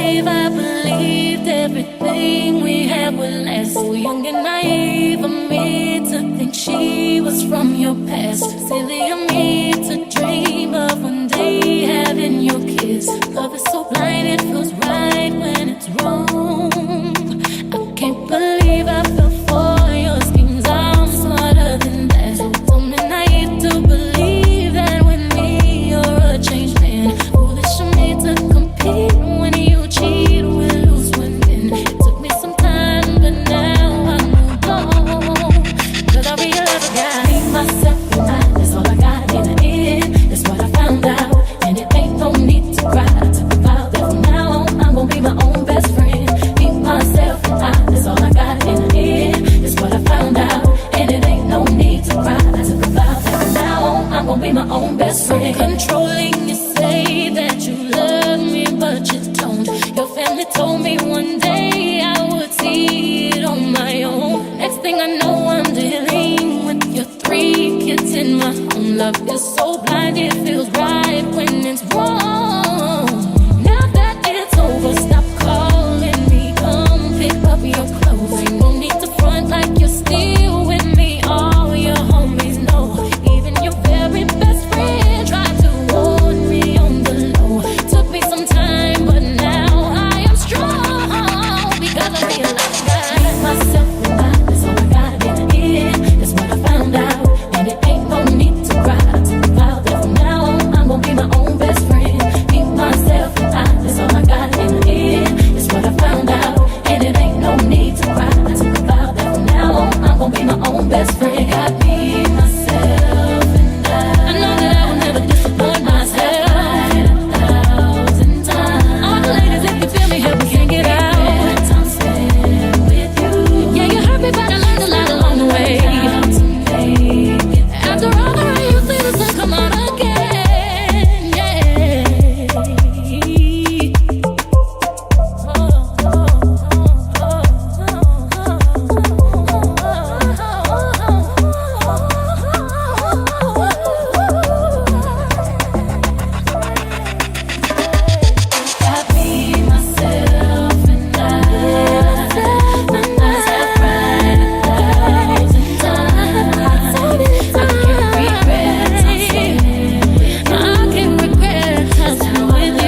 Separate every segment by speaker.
Speaker 1: believe I believed everything we had would last. So young and naive of me to think she was from your past. Silly of me to dream of one day having your kiss. Love is so blind, it feels right when it's wrong. I can't believe I fell for your schemes. I'm smarter than that. So dumb and naive to believe that with me you're a changed man. Foolish of me to compete when you cheat. We lose women. It took me some time, but now I moved on. Cause I realized I gotta hate myself and that's all I got in the end. That's what I found out, and it ain't no need to cry. I took a vow that from now on I'm gonna be my own best friend. Hate myself and that's all I got in the end. That's what I found out, and it ain't no need to cry. I took a vow that from now on I'm gonna be my own best friend. Controlling, you say that you love me, but you don't. Your family told me one day I would see it on my own. Next thing I know, I'm dealing with your 3 kids in my home. Love is so blind, it feels right when it's wrong. Now that it's over, stop calling me. Come pick up your clothes. Ain't no need to front like you're still with me. All your homies know. Even your very best friend tried to warn me on the low. Took me some time, but now I am strong. Because I realized I hate myself and that's all I got in the end. That's what I found out, and it ain't no need to cry. I took a vow that from now on I'm gonna be my own best friend. Hate myself and that's all I got in the end. That's what I found out, and it ain't no need to cry. I took a vow that from now on I'm gonna be my own best friend. Got me, myself, and I know that I will never disappoint myself. 1,000 times. All the ladies, if you feel me, help me sing it out. Time spent with you. Yeah, you hurt me, but I learned a lot along the way. How to make it after all the rain, you see the sun come out again. Yeah. Got me, myself, and I. My nights have cried 1,000 times. I can't regret time spent with you. I can't regret time spent with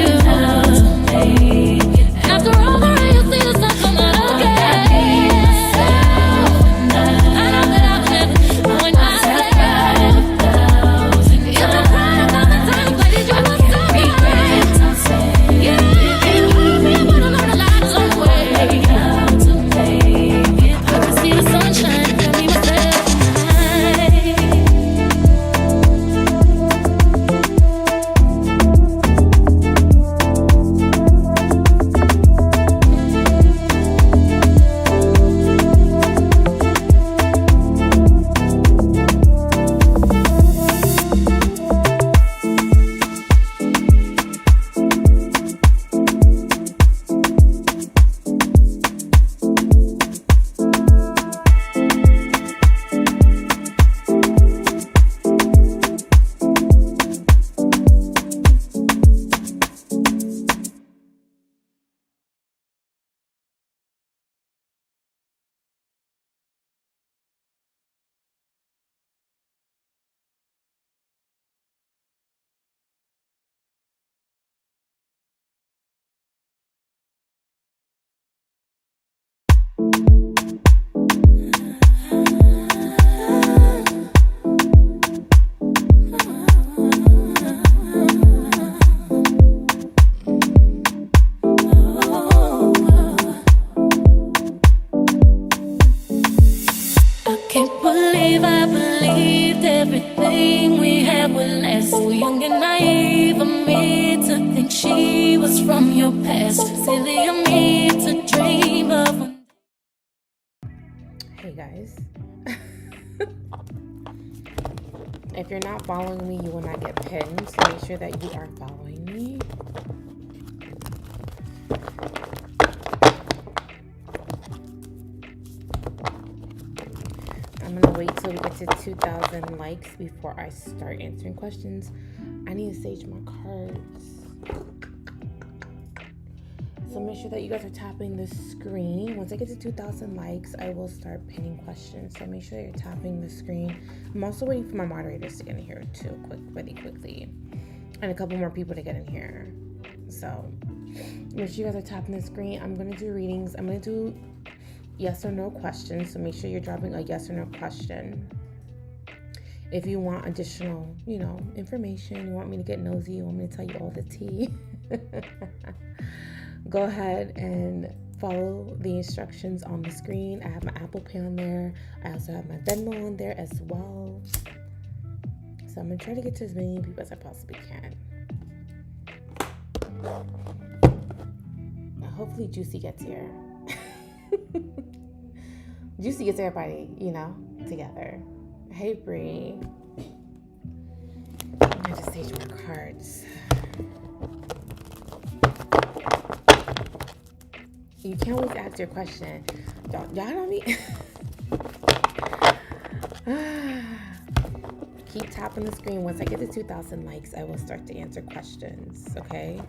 Speaker 1: you. After all the rain, you see the sun come out again. I know that I will never disappoint myself. If I cried 1,000 times, ladies, you must know that. Yeah, you hurt me, but I learned a lot along the way. How to make it. I can see the sunshine, tell me myself tonight. I can't believe I believed everything we had would last. So young and naive of me to think she was from your past. Silly of me to dream of one.
Speaker 2: Hey guys, if you're not following me, you will not get pinned, so make sure that you are following me. I'm gonna wait till we get to 2,000 likes before I start answering questions. I need to sage my cards. So make sure that you guys are tapping the screen. Once I get to 2,000 likes, I will start pinning questions. So make sure that you're tapping the screen. I'm also waiting for my moderators to get in here too, really quickly. And a couple more people to get in here. So make sure you guys are tapping the screen. I'm going to do readings. I'm going to do yes or no questions. So make sure you're dropping a yes or no question. If you want additional, information, you want me to get nosy, you want me to tell you all the tea, go ahead and follow the instructions on the screen. I have my Apple Pay on there. I also have my Venmo on there as well. So I'm going to try to get to as many people as I possibly can. Now, hopefully Juicy gets here. Juicy gets everybody, together. Hey, Bree. I just stage my cards. You can't always ask your question. Y'all don't need... Keep tapping the screen. Once I get to 2,000 likes, I will start to answer questions, okay?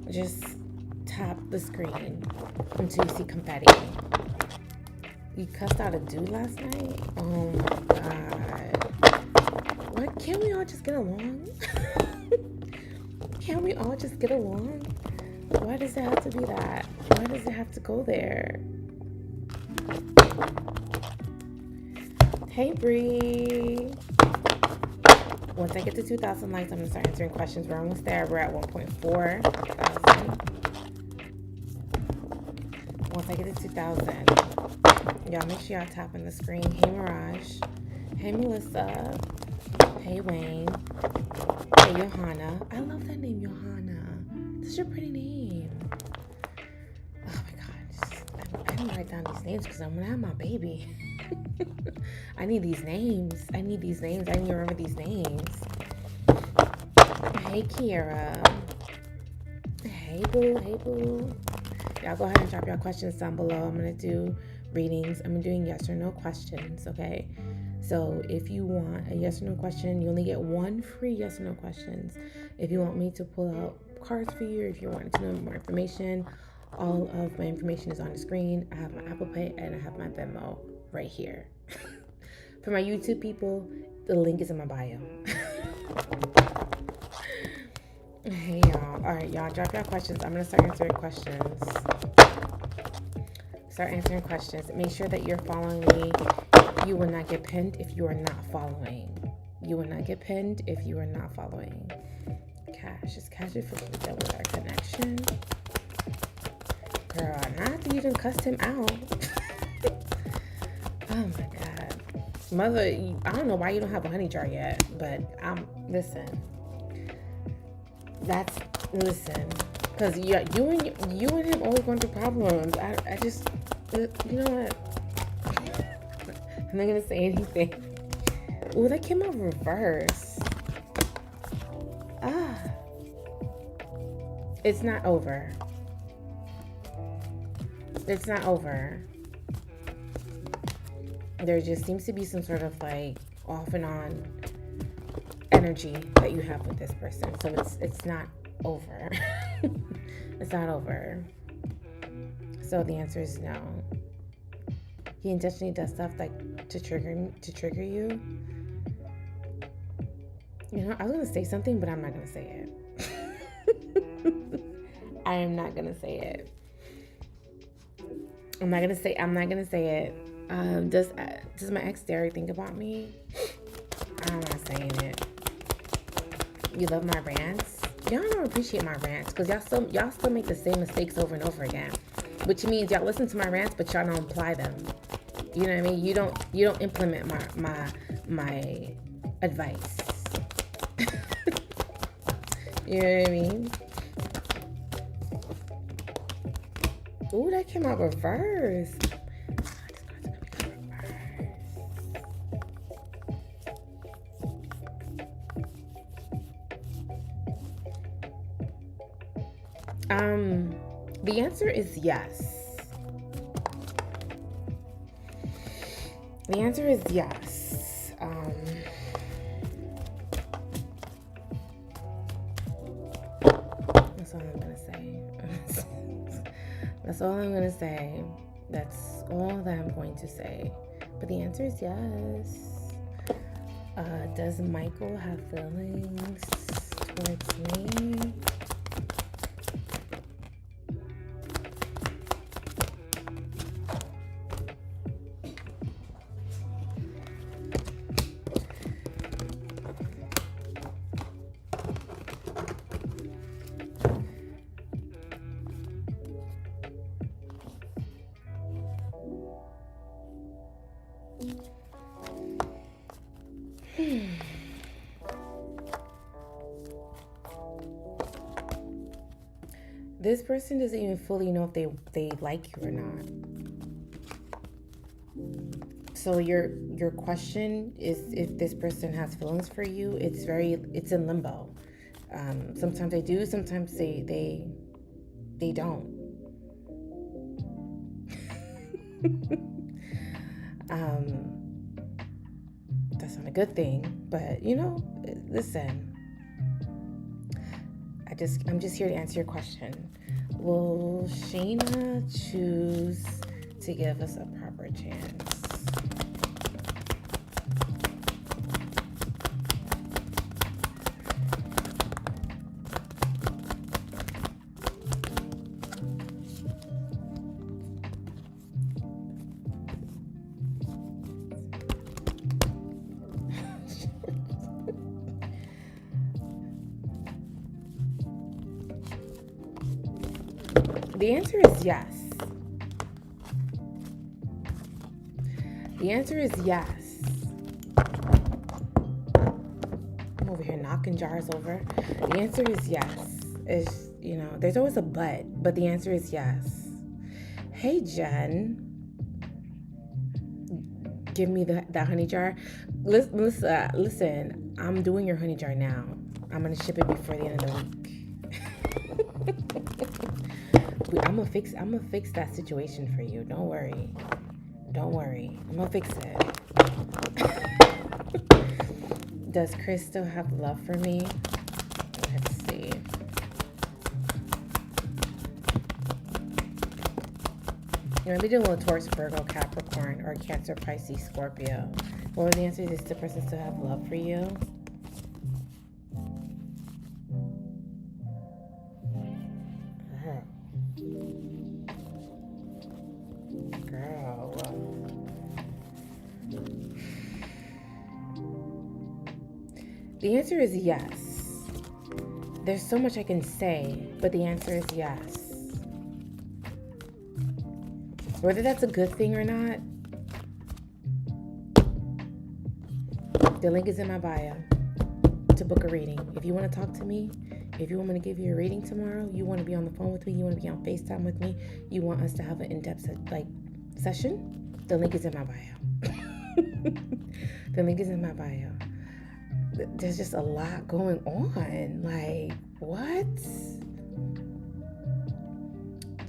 Speaker 2: Just tap the screen until you see confetti. You cussed out a dude last night? Oh my God. What? Can't we all just get along? Can't we all just get along? Why does it have to be that? Why does it have to go there? Hey, Bree. Once I get to 2,000 likes, I'm going to start answering questions. We're almost there. We're at 1.4 thousand. Once I get to 2,000, y'all make sure y'all tapping the screen. Hey, Mirage. Hey, Melissa. Hey, Wayne. Hey, Johanna. I love that name, Johanna. That's your pretty name. Oh, my God. I didn't write down these names because I'm going to have my baby. I need these names. I need to remember these names. Hey, Kiera. Hey, boo. Hey, boo. Y'all go ahead and drop your questions down below. I'm going to do readings. I'm doing yes or no questions, okay? So if you want a yes or no question, you only get one free yes or no questions. If you want me to pull out cards for you, if you want to know more information, all of my information is on the screen. I have my Apple Pay and I have my Venmo right here. For my YouTube people, the link is in my bio. Hey, y'all. All right, y'all, drop your questions. I'm going to start answering questions. Make sure that you're following me. You will not get pinned if you are not following. You will not get pinned if you are not following. Cash. Is Cash with our connection? Girl, not after you done cussed him out. Oh, my God. Mother, I don't know why you don't have a honey jar yet, but listen. Because you and him always going through problems. I just, you know what? I'm not going to say anything. Oh, that came out reverse. It's not over. It's not over. There just seems to be some sort of like off and on energy that you have with this person. So it's not over. It's not over. So the answer is no. He intentionally does stuff like to trigger you. I was gonna say something, but I'm not gonna say it. I am not gonna say it. I'm not gonna say it. Does my ex dare think about me? I'm not saying it. You love my rants? Y'all don't appreciate my rants because y'all still make the same mistakes over and over again. Which means y'all listen to my rants, but y'all don't apply them. You know what I mean? You don't implement my advice. You know what I mean? Ooh, that came out reverse. The answer is yes. The answer is yes. That's all I'm gonna say. That's all I'm going to say. That's all that I'm going to say. But the answer is yes. Does Michael have feelings towards me? This person doesn't even fully know if they like you or not. So your question is if this person has feelings for you. It's in limbo. Sometimes they do, sometimes they don't. That's not a good thing, but listen. I'm just here to answer your question. Will Shayna choose to give us a proper chance? The answer is yes. The answer is yes. I'm over here knocking jars over. The answer is yes. There's always a but the answer is yes. Hey, Jen. Give me that honey jar. Listen, I'm doing your honey jar now. I'm going to ship it before the end of the week. I'm gonna fix that situation for you. Don't worry. I'm gonna fix it. Does Chris still have love for me? Let's see. Maybe do a little Taurus, Virgo, Capricorn, or Cancer, Pisces, Scorpio. What was the answer? Does the person still have love for you? The answer is yes. There's so much I can say, but the answer is yes. Whether that's a good thing or not, the link is in my bio to book a reading. If you want to talk to me, if you want me to give you a reading tomorrow, you want to be on the phone with me, you want to be on FaceTime with me, you want us to have an in-depth session, the link is in my bio. The link is in my bio. There's just a lot going on. Like, what?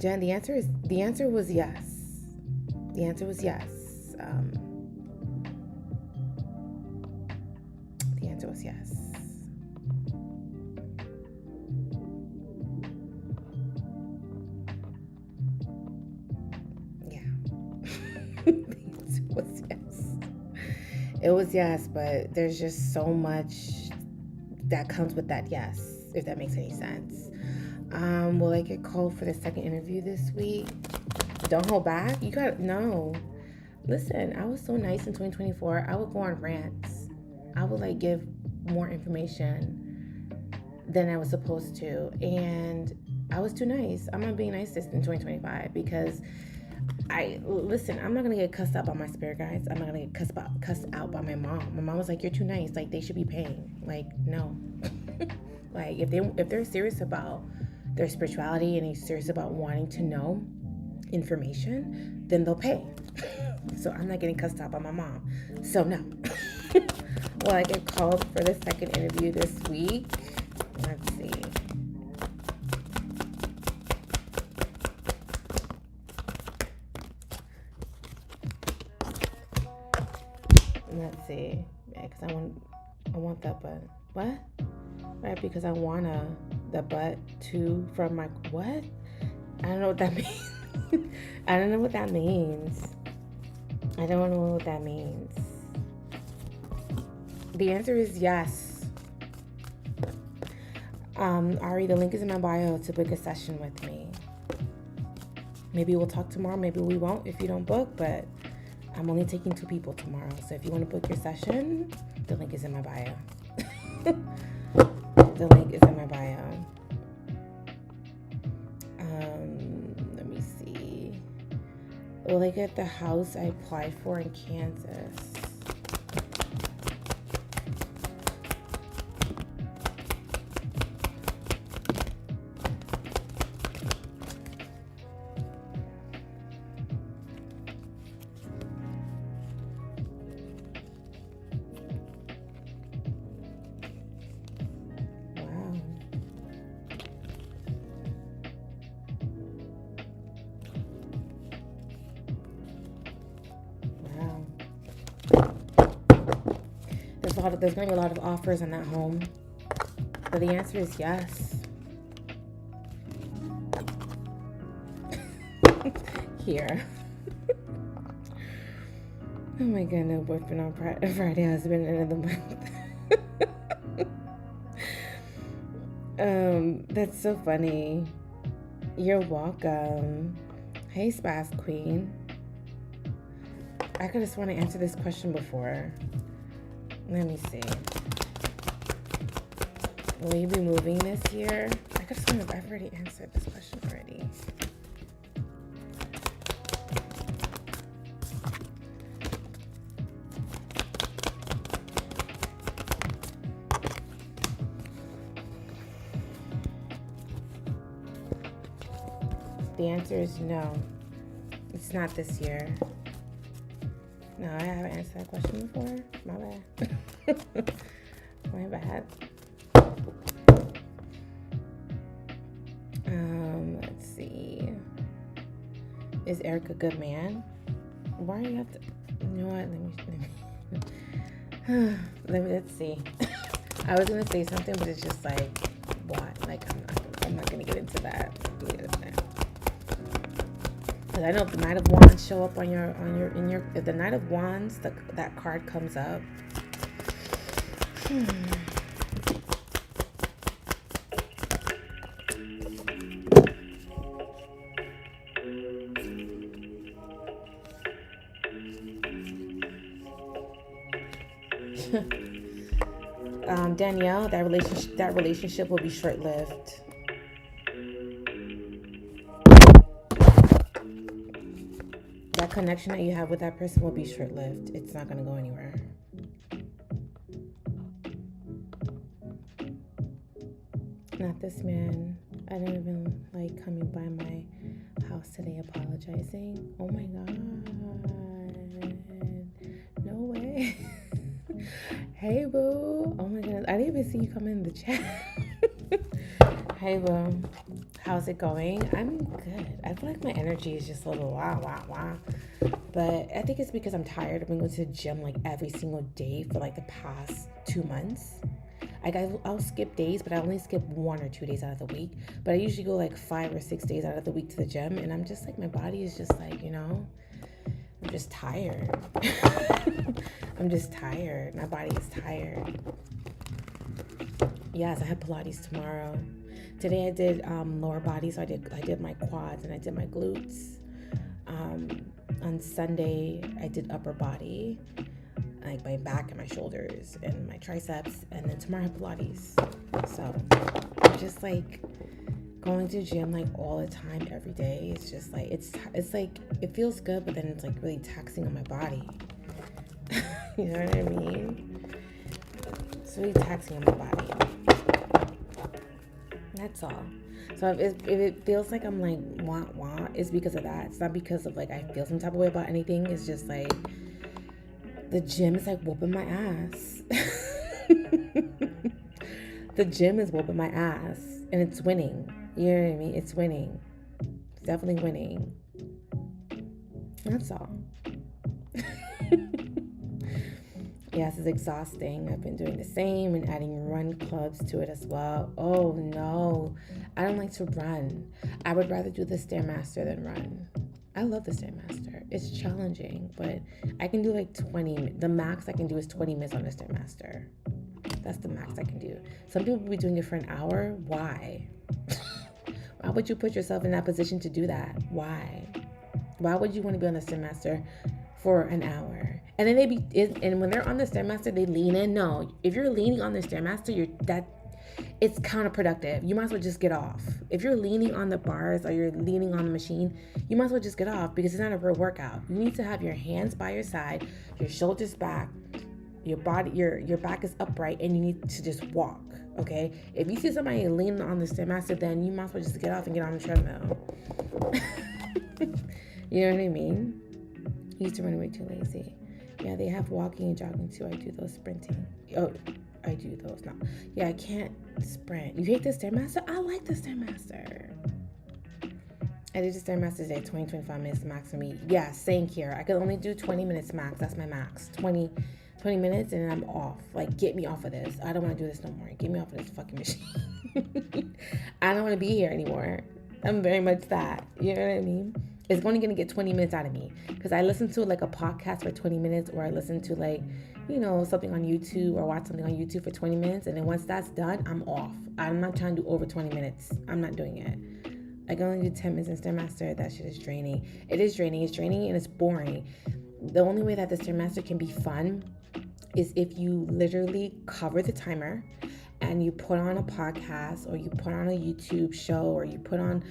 Speaker 2: Jen, the answer was yes. The answer was yes. The answer was yes. Yeah. The answer was yes. It was yes, but there's just so much that comes with that yes, if that makes any sense. Will I get called for the second interview this week? Don't hold back. No. Listen, I was so nice in 2024. I would go on rants. I would give more information than I was supposed to. And I was too nice. I'm not being nice in 2025 because I'm not gonna get cussed out by my spirit guides. I'm not gonna get cussed out by my mom. My mom was like, "You're too nice. They should be paying." No. If they're serious about their spirituality and they're serious about wanting to know information, then they'll pay. So I'm not getting cussed out by my mom. So no. Well, I get called for the second interview this week. Let's see. Let's see. Yeah, because I want that butt. What? Right, because I want the butt too from my what? I don't know what that means. I don't know what that means. I don't know what that means. The answer is yes. Ari, the link is in my bio to book a session with me. Maybe we'll talk tomorrow. Maybe we won't if you don't book, but I'm only taking 2 people tomorrow. So if you want to book your session, the link is in my bio. The link is in my bio. Let me see. Look at the house I applied for in Kansas. There's going to be a lot of offers on that home. But the answer is yes. Here. Oh my god, no boyfriend on Friday, husband end of the month. That's so funny. You're welcome. Hey, Spaz Queen. I could have sworn to answer this question before. Let me see. Will you be moving this year? I could have sworn I've already answered this question already. The answer is no. It's not this year. No, I haven't answered that question before. My bad. My bad. Let's see. Is Eric a good man? Why do you have to? You know what? Let's see. I was gonna say something, but it's just like, what? Like, I'm not gonna get into that. I know if the Knight of Wands show up on if the Knight of Wands, that card comes up. Danielle, that relationship will be short-lived. That connection that you have with that person will be short-lived. It's not going to go anywhere. Not this man. I don't even like coming by my house today apologizing. Oh my god. No way. Hey boo. Oh my goodness. I didn't even see you come in the chat. Hey boo. How's it going? I'm good. I feel like my energy is just a little wah. But I think it's because I'm tired. I've been going to the gym like every single day for like the past 2 months. I'll skip days, but I only skip 1 or 2 days out of the week. But I usually go like 5 or 6 days out of the week to the gym. And I'm just like, my body is just like, I'm just tired. I'm just tired. My body is tired. Yes, I have Pilates tomorrow. Today I did lower body, so I did my quads and I did my glutes. On Sunday I did upper body, like my back and my shoulders and my triceps, and then tomorrow I have Pilates. So I'm just like going to the gym like all the time, every day. It's just like it's like it feels good, but then it's like really taxing on my body. You know what I mean? It's really taxing on my body. That's all. So if it feels like I'm like wah, it's because of that. It's not because of like I feel some type of way about anything. It's just like the gym is like whooping my ass. The gym is whooping my ass, and it's winning. You know what I mean? It's winning. It's definitely winning. That's all. Yes, it's exhausting. I've been doing the same and adding run clubs to it as well. Oh no, I don't like to run. I would rather do the Stairmaster than run. I love the Stairmaster. It's challenging, but I can do like 20. The max I can do is 20 minutes on the Stairmaster. That's the max I can do. Some people will be doing it for an hour. Why? Why would you put yourself in that position to do that? Why? Why would you want to be on the Stairmaster for an hour? And then and when they're on the Stairmaster, they lean in. No, if you're leaning on the Stairmaster, it's counterproductive. You might as well just get off. If you're leaning on the bars or you're leaning on the machine, you might as well just get off because it's not a real workout. You need to have your hands by your side, your shoulders back, your body, your back is upright, and you need to just walk. Okay? If you see somebody leaning on the Stairmaster, then you might as well just get off and get on the treadmill. You know what I mean? I used to run away too lazy. Yeah, they have walking and jogging too. I do those sprinting. Oh, I do those now. Yeah, I can't sprint. You hate the Stairmaster? I like the Stairmaster. I did the Stairmaster today, 20-25 minutes max for me. Yeah, same here. I could only do 20 minutes max. That's my max. 20 minutes and then I'm off. Like, get me off of this. I don't want to do this no more. Get me off of this fucking machine. I don't want to be here anymore. I'm very much that. You know what I mean? It's only going to get 20 minutes out of me because I listen to like a podcast for 20 minutes or I listen to like, something on YouTube or watch something on YouTube for 20 minutes. And then once that's done, I'm off. I'm not trying to do over 20 minutes. I'm not doing it. I can only do 10 minutes in Stairmaster. That shit is draining. It is draining. It's draining and it's boring. The only way that the Stairmaster can be fun is if you literally cover the timer and you put on a podcast or you put on a YouTube show or you put on,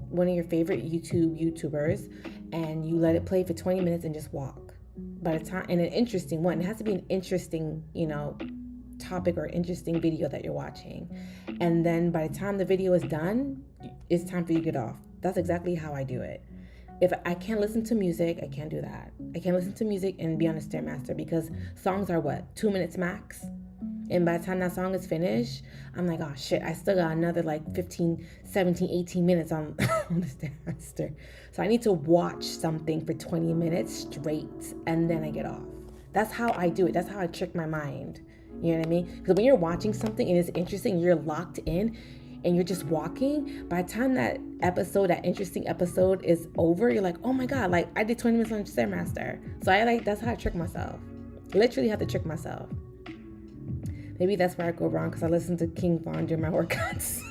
Speaker 2: one of your favorite YouTubers and you let it play for 20 minutes and just walk. By the time, and an interesting one, it has to be an interesting, topic or interesting video that you're watching. And then by the time the video is done, it's time for you to get off. That's exactly how I do it. If I can't listen to music, I can't do that. I can't listen to music and be on a Stairmaster because songs are 2 minutes max? And by the time that song is finished, I'm like, oh shit, I still got another like 15, 17, 18 minutes on the Stairmaster. So I need to watch something for 20 minutes straight and then I get off. That's how I do it. That's how I trick my mind. You know what I mean? Because when you're watching something and it's interesting, you're locked in and you're just walking, by the time that interesting episode is over, you're like, oh my God, like I did 20 minutes on the Stairmaster. So that's how I trick myself. Literally have to trick myself. Maybe that's where I go wrong because I listen to King Von during my workouts.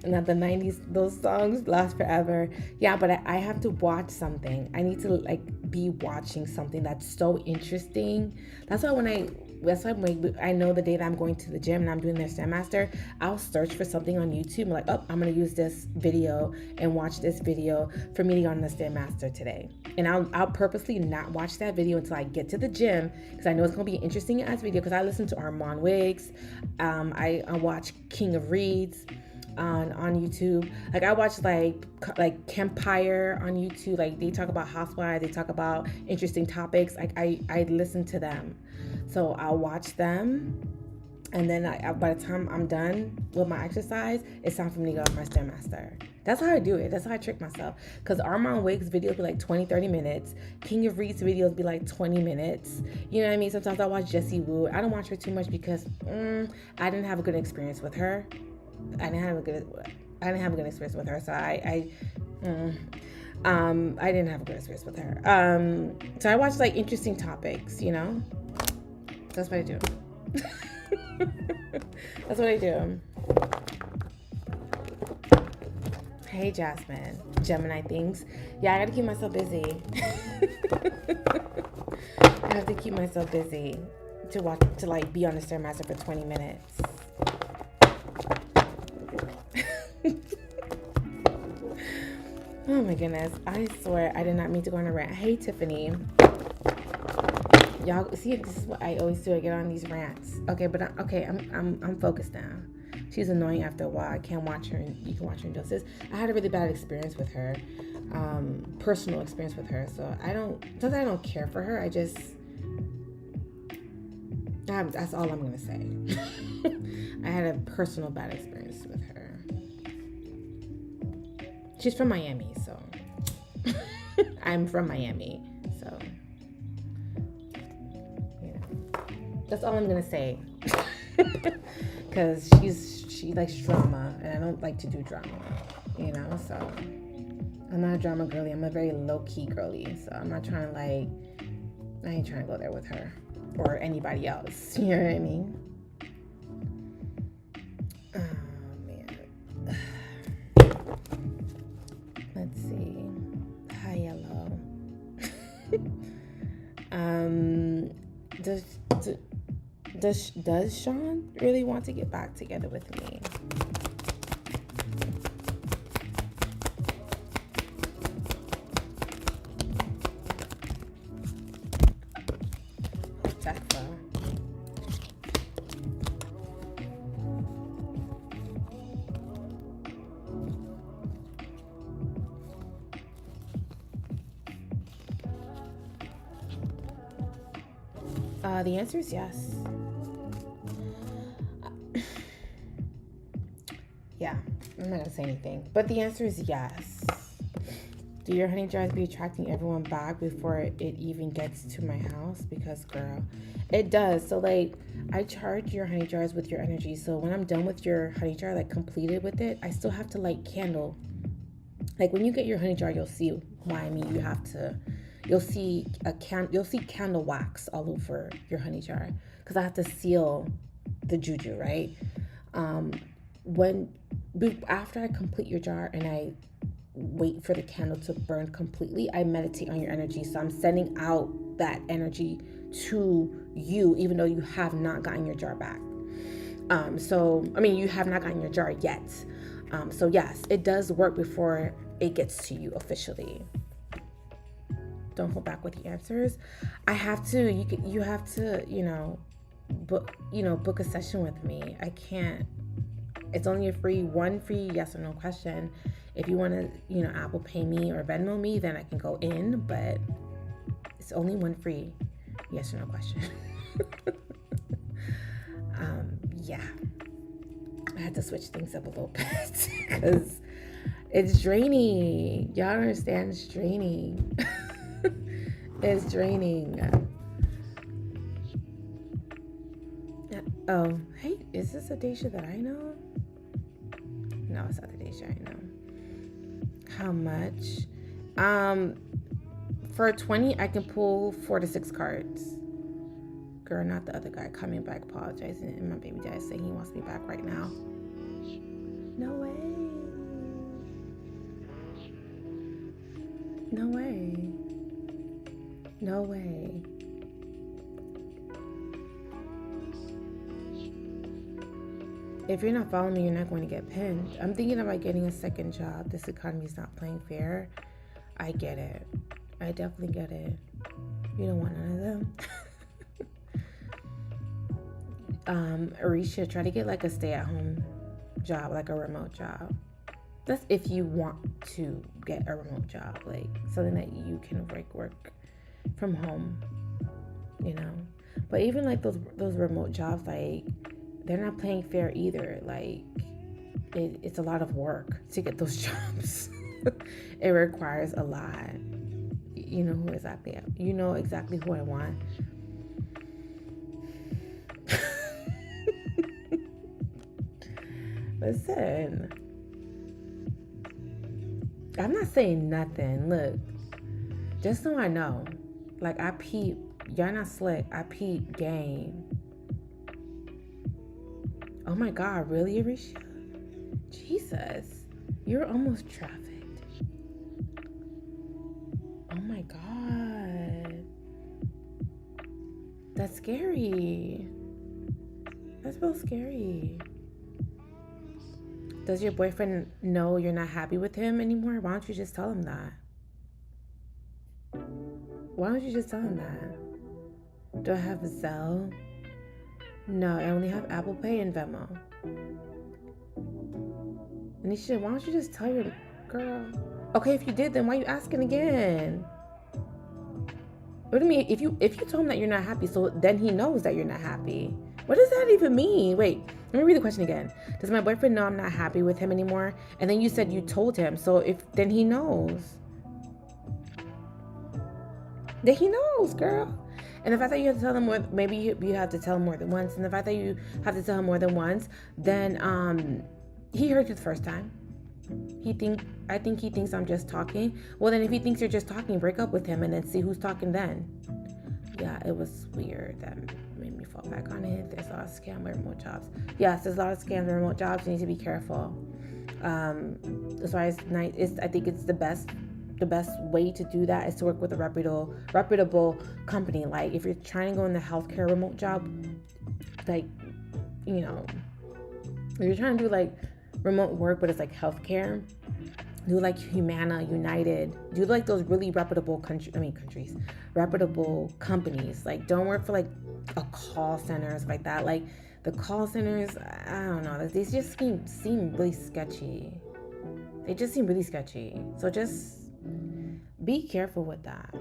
Speaker 2: Not the 90s, those songs last forever. Yeah, but I have to watch something. I need to be watching something that's so interesting. That's why when I know the day that I'm going to the gym and I'm doing their Stairmaster, I'll search for something on YouTube. I'm like, oh, I'm going to use this video and watch this video for me to go on the Stairmaster today. And I'll purposely not watch that video until I get to the gym because I know it's going to be an interesting ass video because I listen to Armand Wiggs. I watch King of Reeds on YouTube. Like I watch like Campfire on YouTube. Like they talk about housewives, they talk about interesting topics. I listen to them. So I'll watch them, and then by the time I'm done with my exercise, it's time for me to go off my Stairmaster. That's how I do it. That's how I trick myself. Because Armand Wiggs' videos be like 20, 30 minutes. King of Reed's videos be like 20 minutes. You know what I mean? Sometimes I watch Jessie Woo. I don't watch her too much because I didn't have a good experience with her. I didn't have a good experience with her. So I didn't have a good experience with her. So I watch like interesting topics, That's what I do. That's what I do. Hey, Jasmine. Gemini things. Yeah, I gotta keep myself busy. I have to keep myself busy to be on the Stairmaster for 20 minutes. Oh my goodness. I swear I did not mean to go on a rant. Hey, Tiffany. Y'all see, this is what I always do. I get on these rants. Okay, but I'm focused now. She's annoying after a while. I can't watch her, and you can watch her in doses. I had a really bad experience with her, personal experience with her. So I don't care for her. That's all I'm gonna say. I had a personal bad experience with her. She's from Miami, so I'm from Miami, so. That's all I'm gonna say. Because she likes drama, and I don't like to do drama, you know. So I'm not a drama girly. I'm a very low key girly. So I'm not trying to I ain't trying to go there with her or anybody else. You know what I mean? Oh man. Let's see. Hi, yellow. Does Sean really want to get back together with me? The answer is yes. Yeah, I'm not gonna say anything, but the answer is yes. Do your honey jars be attracting everyone back before it even gets to my house? Because girl, it does. So I charge your honey jars with your energy. So when I'm done with your honey jar, completed with it, I still have to light candle. When you get your honey jar, you'll see why I mean you'll see candle wax all over your honey jar because I have to seal the juju, right? After I complete your jar and I wait for the candle to burn completely, I meditate on your energy. So I'm sending out that energy to you, even though you have not gotten your jar back. You have not gotten your jar yet. So yes, it does work before it gets to you officially. Don't hold back with the answers. I have to. You have to. Book a session with me. I can't. It's only one free yes or no question. If you want to, Apple Pay me or Venmo me, then I can go in. But it's only one free yes or no question. Yeah. I had to switch things up a little bit because it's draining. Y'all don't understand? It's draining. It's draining. Oh, hey, is this a Daisha that I know? No, it's not the Daisha I know. How much? For 20, I can pull 4 to 6 cards. Girl, not the other guy coming back apologizing, and my baby dad saying he wants me back right now. No way. No way. No way. If you're not following me, you're not going to get pinned. I'm thinking about getting a second job. This economy is not playing fair. I get it. I definitely get it. You don't want none of them. Arisha, try to get a stay-at-home job, a remote job. That's if you want to get a remote job, something that you can work from home, But even those remote jobs, they're not playing fair either. It's a lot of work to get those jobs. It requires a lot. You know exactly who I want. Listen, I'm not saying nothing. Look, just so I know, I peep. Y'all not slick. I peep game. Oh my God, really, Arisha? Jesus, you're almost trafficked. Oh my God. That's scary. That's real scary. Does your boyfriend know you're not happy with him anymore? Why don't you just tell him that? Why don't you just tell him that? Do I have a Zelle? No, I only have Apple Pay and Venmo. Anisha, why don't you just tell your girl? Okay, if you did, then why are you asking again? What do you mean? If you told him that you're not happy, so then he knows that you're not happy. What does that even mean? Wait, let me read the question again. Does my boyfriend know I'm not happy with him anymore? And then you said you told him, so then he knows. Then he knows, girl. And the fact that you have to tell them more, maybe you have to tell him more than once. And the fact that you have to tell him more than once, then he heard you the first time. I think he thinks I'm just talking. Well, then if he thinks you're just talking, break up with him and then see who's talking then. Yeah, it was weird. That made me fall back on it. There's a lot of scam with remote jobs. Yes, there's a lot of scams with remote jobs. You need to be careful. That's why it's nice. I think it's the best way to do that is to work with a reputable company. Like if you're trying to go in the healthcare remote job, like, you know, if you're trying to do like remote work, but it's like healthcare, do like Humana, United, do like those really reputable reputable companies. Like don't work for like a call center or stuff like that. Like the call centers, I don't know, they just seem really sketchy. They just seem really sketchy. So just be careful with that.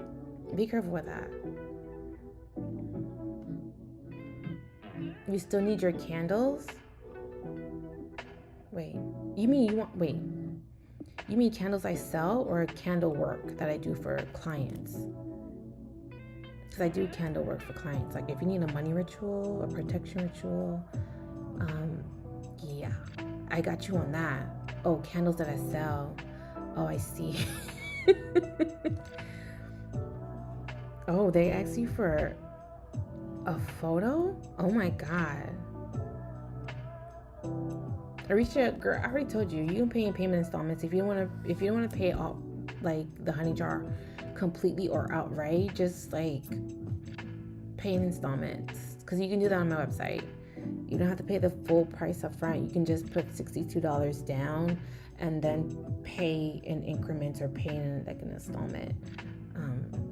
Speaker 2: Be careful with that. You still need your candles? You mean candles I sell or candle work that I do for clients? Because I do candle work for clients. Like if you need a money ritual, a protection ritual, yeah, I got you on that. Oh, candles that I sell. Oh, I see. Oh, they asked you for a photo? Oh my God. Arisha, girl, I already told you, you can pay in payment installments. If you don't want to pay all like the honey jar completely or outright, just like pay in installments. Because you can do that on my website. You don't have to pay the full price up front. You can just put $62 down and then pay in increments or pay in like an installment.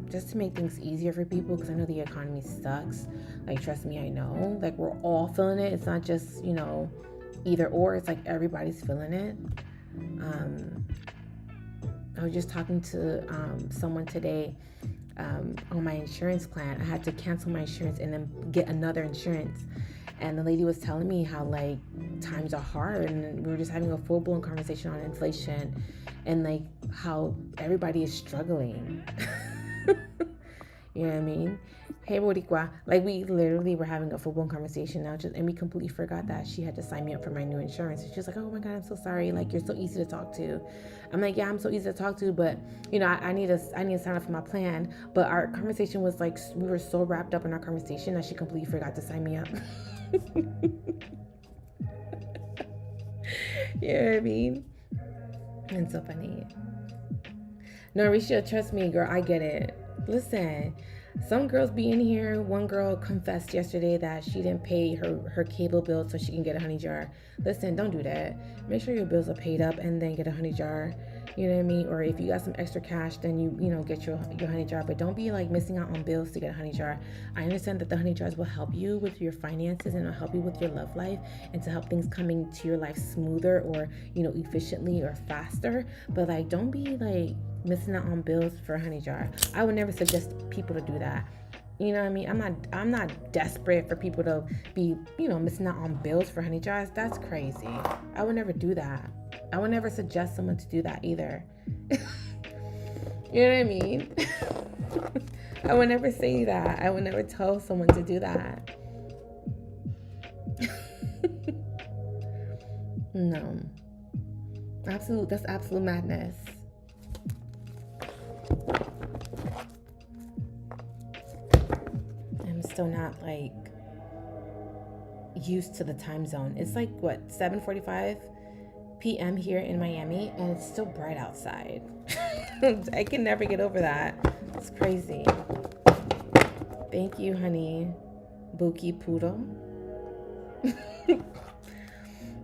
Speaker 2: Just to make things easier for people, because I know the economy sucks. Like, trust me, I know. Like, we're all feeling it. It's not just, you know, either or. It's like everybody's feeling it. I was just talking to someone today on my insurance plan. I had to cancel my insurance and then get another insurance. And the lady was telling me how like times are hard, and we were just having a full-blown conversation on inflation and like how everybody is struggling. You know what I mean? Hey, Boricua. Like we literally were having a full-blown conversation now, and we completely forgot that she had to sign me up for my new insurance. And she was like, "Oh my God, I'm so sorry. Like you're so easy to talk to." I'm like, "Yeah, I'm so easy to talk to, but you know, I need to sign up for my plan." But our conversation was like, we were so wrapped up in our conversation that she completely forgot to sign me up. You know what I mean? It's so funny. No, Risha, trust me, girl, I get it. Listen, some girls be in here. One girl confessed yesterday that she didn't pay her cable bill so she can get a honey jar. Listen, don't do that. Make sure your bills are paid up and then get a honey jar. You know what I mean? Or if you got some extra cash, then you know, get your honey jar. But don't be like missing out on bills to get a honey jar. I understand that the honey jars will help you with your finances and it'll help you with your love life and to help things coming to your life smoother or, you know, efficiently or faster. But like, don't be like missing out on bills for a honey jar. I would never suggest people to do that. You know what I mean? I'm not desperate for people to be, you know, missing out on bills for honey jars. That's crazy. I would never do that. I would never suggest someone to do that either. You know what I mean? I would never say that. I would never tell someone to do that. No. That's absolute madness. I'm still not like used to the time zone. It's like what, 7:45 p.m. here in Miami, and it's still bright outside. I can never get over that. It's crazy. Thank you, honey. Buki Poodle.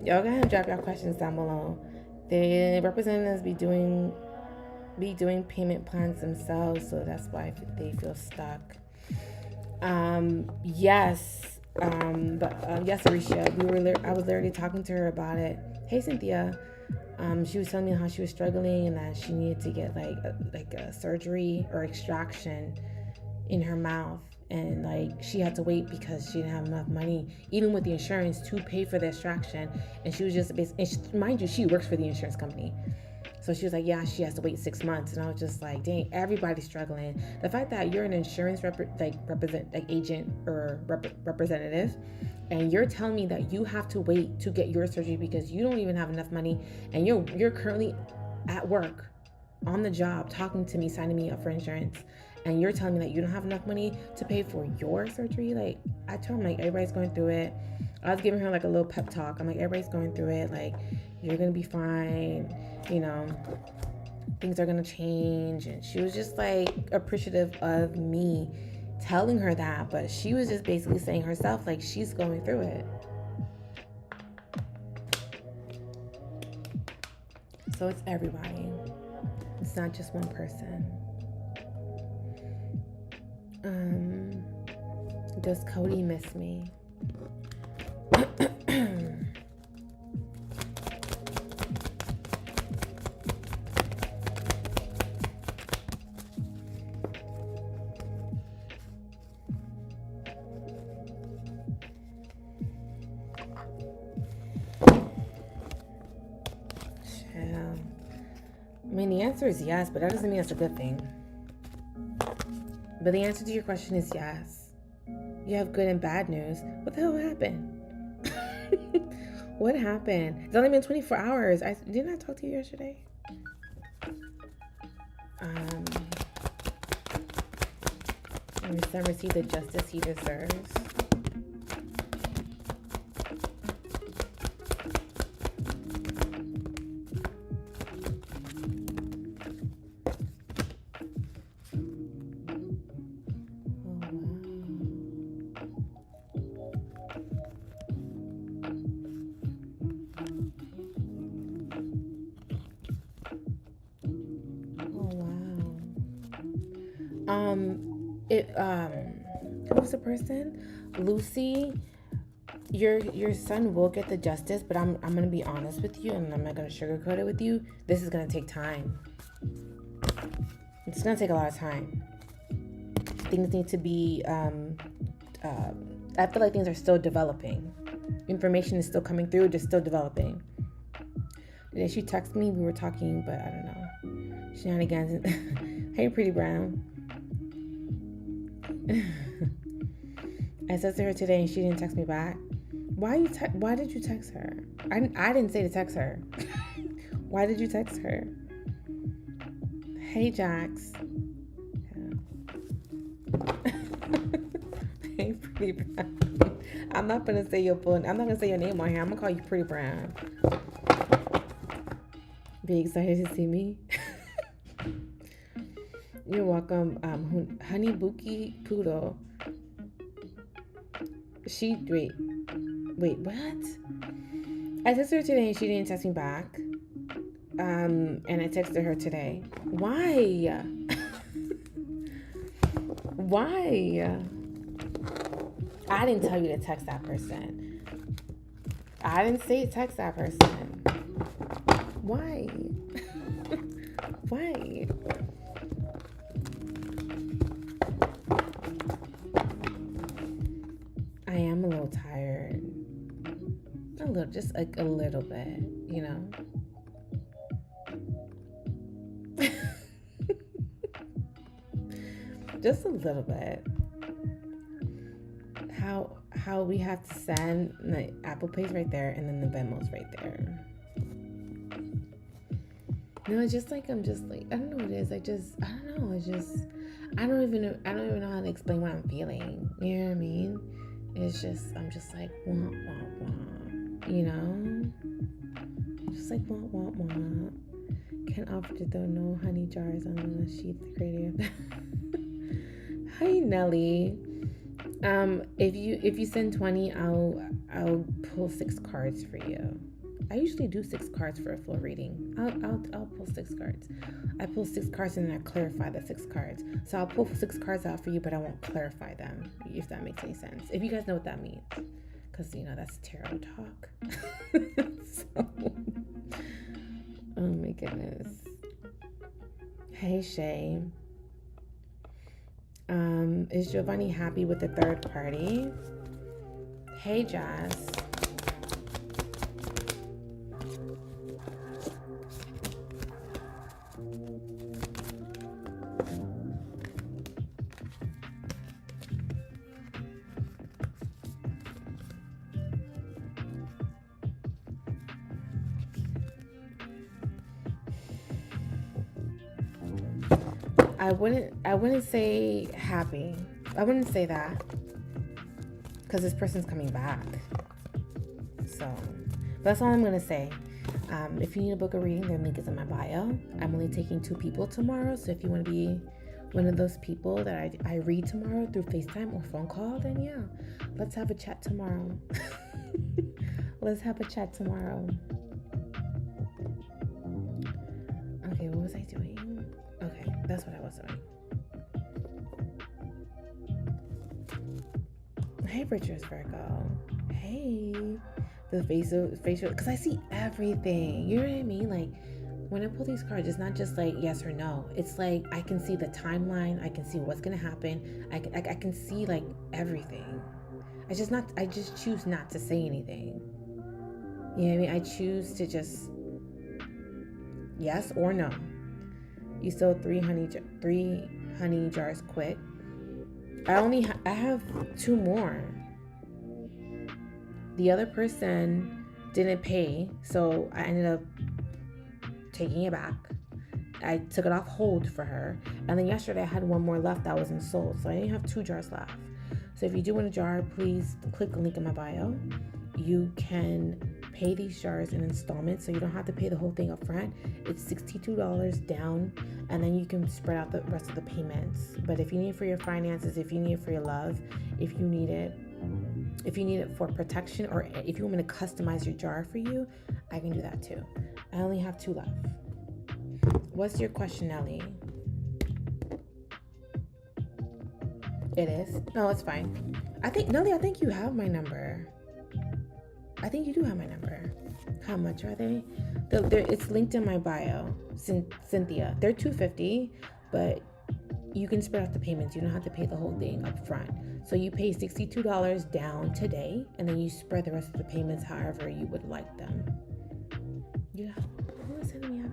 Speaker 2: Y'all go ahead and drop your questions down below. The representatives be doing payment plans themselves, so that's why they feel stuck. Yes, Arisha, I was literally talking to her about it. Hey, Cynthia. She was telling me how she was struggling and that she needed to get like a surgery or extraction in her mouth, and like she had to wait because she didn't have enough money, even with the insurance, to pay for the extraction. And she was just mind you, she works for the insurance company. So she was like, yeah, she has to wait 6 months. And I was just like, dang, everybody's struggling. The fact that you're an insurance agent or representative, and you're telling me that you have to wait to get your surgery because you don't even have enough money, and you're currently at work, on the job, talking to me, signing me up for insurance, and you're telling me that you don't have enough money to pay for your surgery. Like, I told him, like, everybody's going through it. I was giving her like a little pep talk. I'm like, everybody's going through it. Like, you're gonna be fine. You know, things are gonna change. And she was just like appreciative of me telling her that, but she was just basically saying herself, like, she's going through it. So it's everybody. It's not just one person. Does Cody miss me? I mean, the answer is yes, but that doesn't mean that's a good thing. But the answer to your question is yes. You have good and bad news. What the hell happened? What happened? It's only been 24 hours. Didn't I talk to you yesterday? My son received the justice he deserves. Who's the person? Lucy, your son will get the justice, but I'm gonna be honest with you, and I'm not gonna sugarcoat it with you. This is gonna take time. It's gonna take a lot of time. Things need to be I feel like things are still developing. Information is still coming through, just still developing. Did she text me? We were talking, but I don't know. Shenanigans. Hey, pretty brown. I said to her today and she didn't text me back. Why did you text her? I didn't say to text her. Why did you text her? Hey, Jax. Hey, pretty brown. I'm not gonna say your name on here. I'm gonna call you pretty brown. Be excited to see me. You're welcome, Honey Buki Poodle. Wait, what? I texted her today and she didn't text me back. And I texted her today. Why? Why? I didn't tell you to text that person. I didn't say text that person. Why? Why? I am a little tired. Just like a little bit, you know? Just a little bit. How we have to send the Apple Pay's right there and then the Venmo's right there. No, it's just like I don't know what it is. I don't even know how to explain what I'm feeling. You know what I mean? It's just, I'm just like, wah, wah, wah. You know? Just like, wah, wah, wah. Can't offer to throw no honey jars on the sheet creative. Hi, Nelly. If you send 20, I'll pull 6 cards for you. I usually do 6 cards for a full reading. I'll pull 6 cards. I pull 6 cards and then I clarify the 6 cards. So I'll pull 6 cards out for you, but I won't clarify them, if that makes any sense. If you guys know what that means. Because, you know, that's tarot talk. So, oh my goodness. Hey, Shay. Is Giovanni happy with the third party? Hey, Jazz. I wouldn't say happy. I wouldn't say that. Because this person's coming back. So, that's all I'm going to say. If you need to book a reading, the link is in my bio. I'm only taking 2 people tomorrow. So if you want to be one of those people that I read tomorrow through FaceTime or phone call, then yeah, let's have a chat tomorrow. Let's have a chat tomorrow. Okay, what was I doing? Okay, that's what I was doing. Hey, Bridger's Virgo. Hey. The facial, because I see everything. You know what I mean? Like, when I pull these cards, it's not just like yes or no. It's like I can see the timeline. I can see what's gonna happen. I can see like everything. I just choose not to say anything. You know what I mean? I choose to just yes or no. You sold 3 honey jars quick. I have 2 more. The other person didn't pay, so I ended up taking it back. I took it off hold for her. And then yesterday I had 1 more left that wasn't sold, so I didn't have 2 jars left. So if you do want a jar, please click the link in my bio. You can pay these jars in installments, so you don't have to pay the whole thing up front. It's $62 down, and then you can spread out the rest of the payments. But if you need it for your finances, if you need it for your love, if you need it for protection, or if you want me to customize your jar for you, I can do that too. I only have 2 left. What's your question, Nelly? It is? No, it's fine. Nelly, I think you have my number. I think you do have my number. How much are they? It's linked in my bio. Cynthia. They're $250, but you can spread out the payments. You don't have to pay the whole thing up front. So you pay $62 down today, and then you spread the rest of the payments however you would like them. Yeah. Who is sending me out?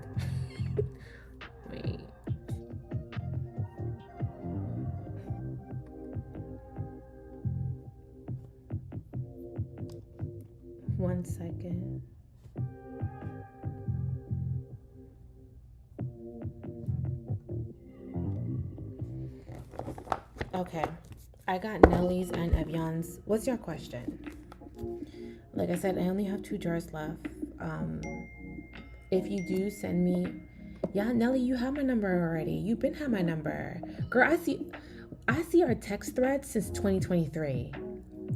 Speaker 2: Wait. One second. Okay. I got Nelly's and Evian's. What's your question? Like I said, I only have 2 jars left. If you do send me, yeah, Nelly, you have my number already. You've been had my number, girl. I see our text thread since 2023.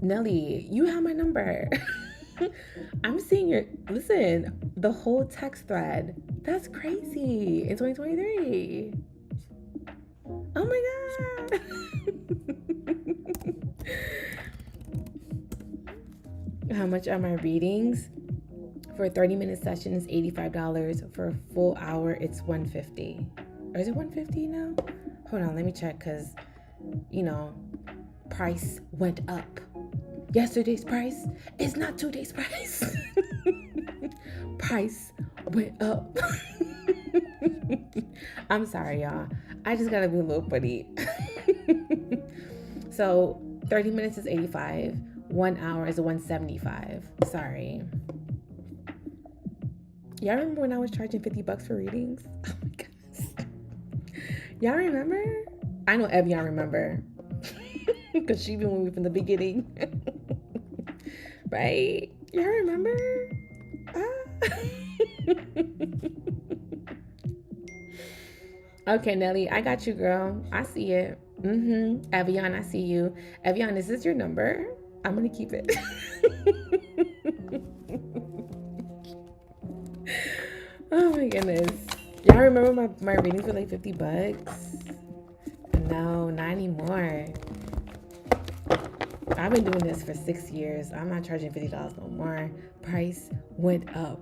Speaker 2: Nelly, you have my number. I'm seeing the whole text thread. That's crazy. In 2023. Oh my God. How much are my readings? For a 30-minute session is $85. For a full hour, it's $150. Or is it $150 now? Hold on, let me check, because, price went up. Yesterday's price is not today's price. Price went up. I'm sorry, y'all. I just gotta be a little funny. So 30 minutes is $85. 1 hour is $175. Sorry. Y'all remember when I was charging $50 for readings? Oh my goodness. Y'all remember? I know Evian remember. Because she been with me from the beginning. Right? Y'all remember? Okay, Nelly, I got you, girl. I see it. Evian, I see you. Evian, is this your number? I'm gonna keep it. Oh my goodness. Y'all remember my readings were like $50? No, not anymore. I've been doing this for 6 years. I'm not charging $50 no more. Price went up.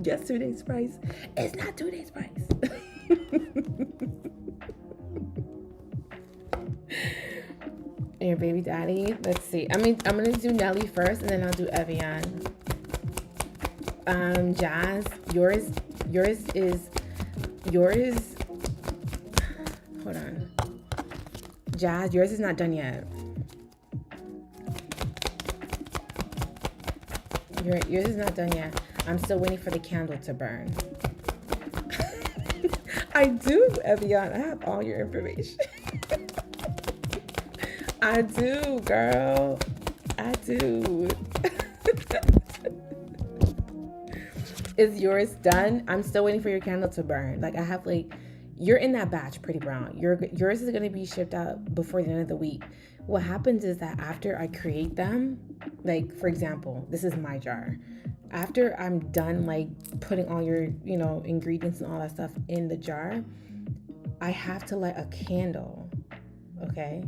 Speaker 2: Yesterday's price is not today's price. Your baby daddy. Let's see. I'm gonna do Nelly first, and then I'll do Evian. Jazz, yours. Hold on. Jazz, yours is not done yet. Yours is not done yet. I'm still waiting for the candle to burn. I do, Evian. I have all your information. I do, girl. I do. Is yours done? I'm still waiting for your candle to burn. Like I have like, you're in that batch, Pretty Brown. Yours is gonna be shipped out before the end of the week. What happens is that after I create them, like for example, this is my jar. After I'm done like putting all your, ingredients and all that stuff in the jar, I have to light a candle. Okay?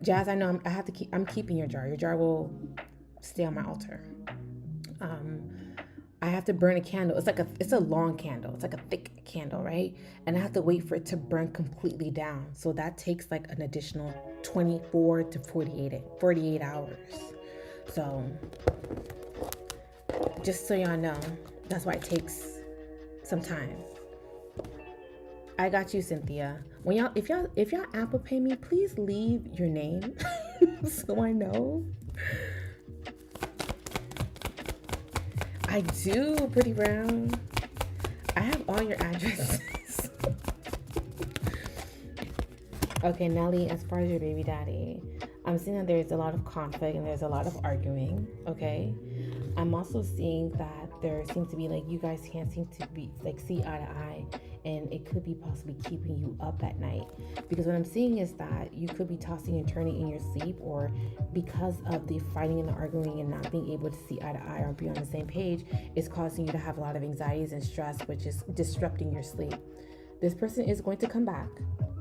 Speaker 2: Jazz, I know I'm keeping your jar. Your jar will stay on my altar. I have to burn a candle. It's a long candle. It's like a thick candle, right? And I have to wait for it to burn completely down. So that takes like an additional 24 to 48 hours. So just so y'all know, that's why it takes some time. I got you, Cynthia. If y'all Apple Pay me, please leave your name so I know. I do, Pretty Brown. I have all your addresses. Okay, Nelly, as far as your baby daddy, I'm seeing that there's a lot of conflict and there's a lot of arguing, okay? I'm also seeing that there seems to be like you guys can't seem to be like see eye to eye, and it could be possibly keeping you up at night, because what I'm seeing is that you could be tossing and turning in your sleep, or because of the fighting and the arguing and not being able to see eye to eye or be on the same page is causing you to have a lot of anxieties and stress, which is disrupting your sleep. This person is going to come back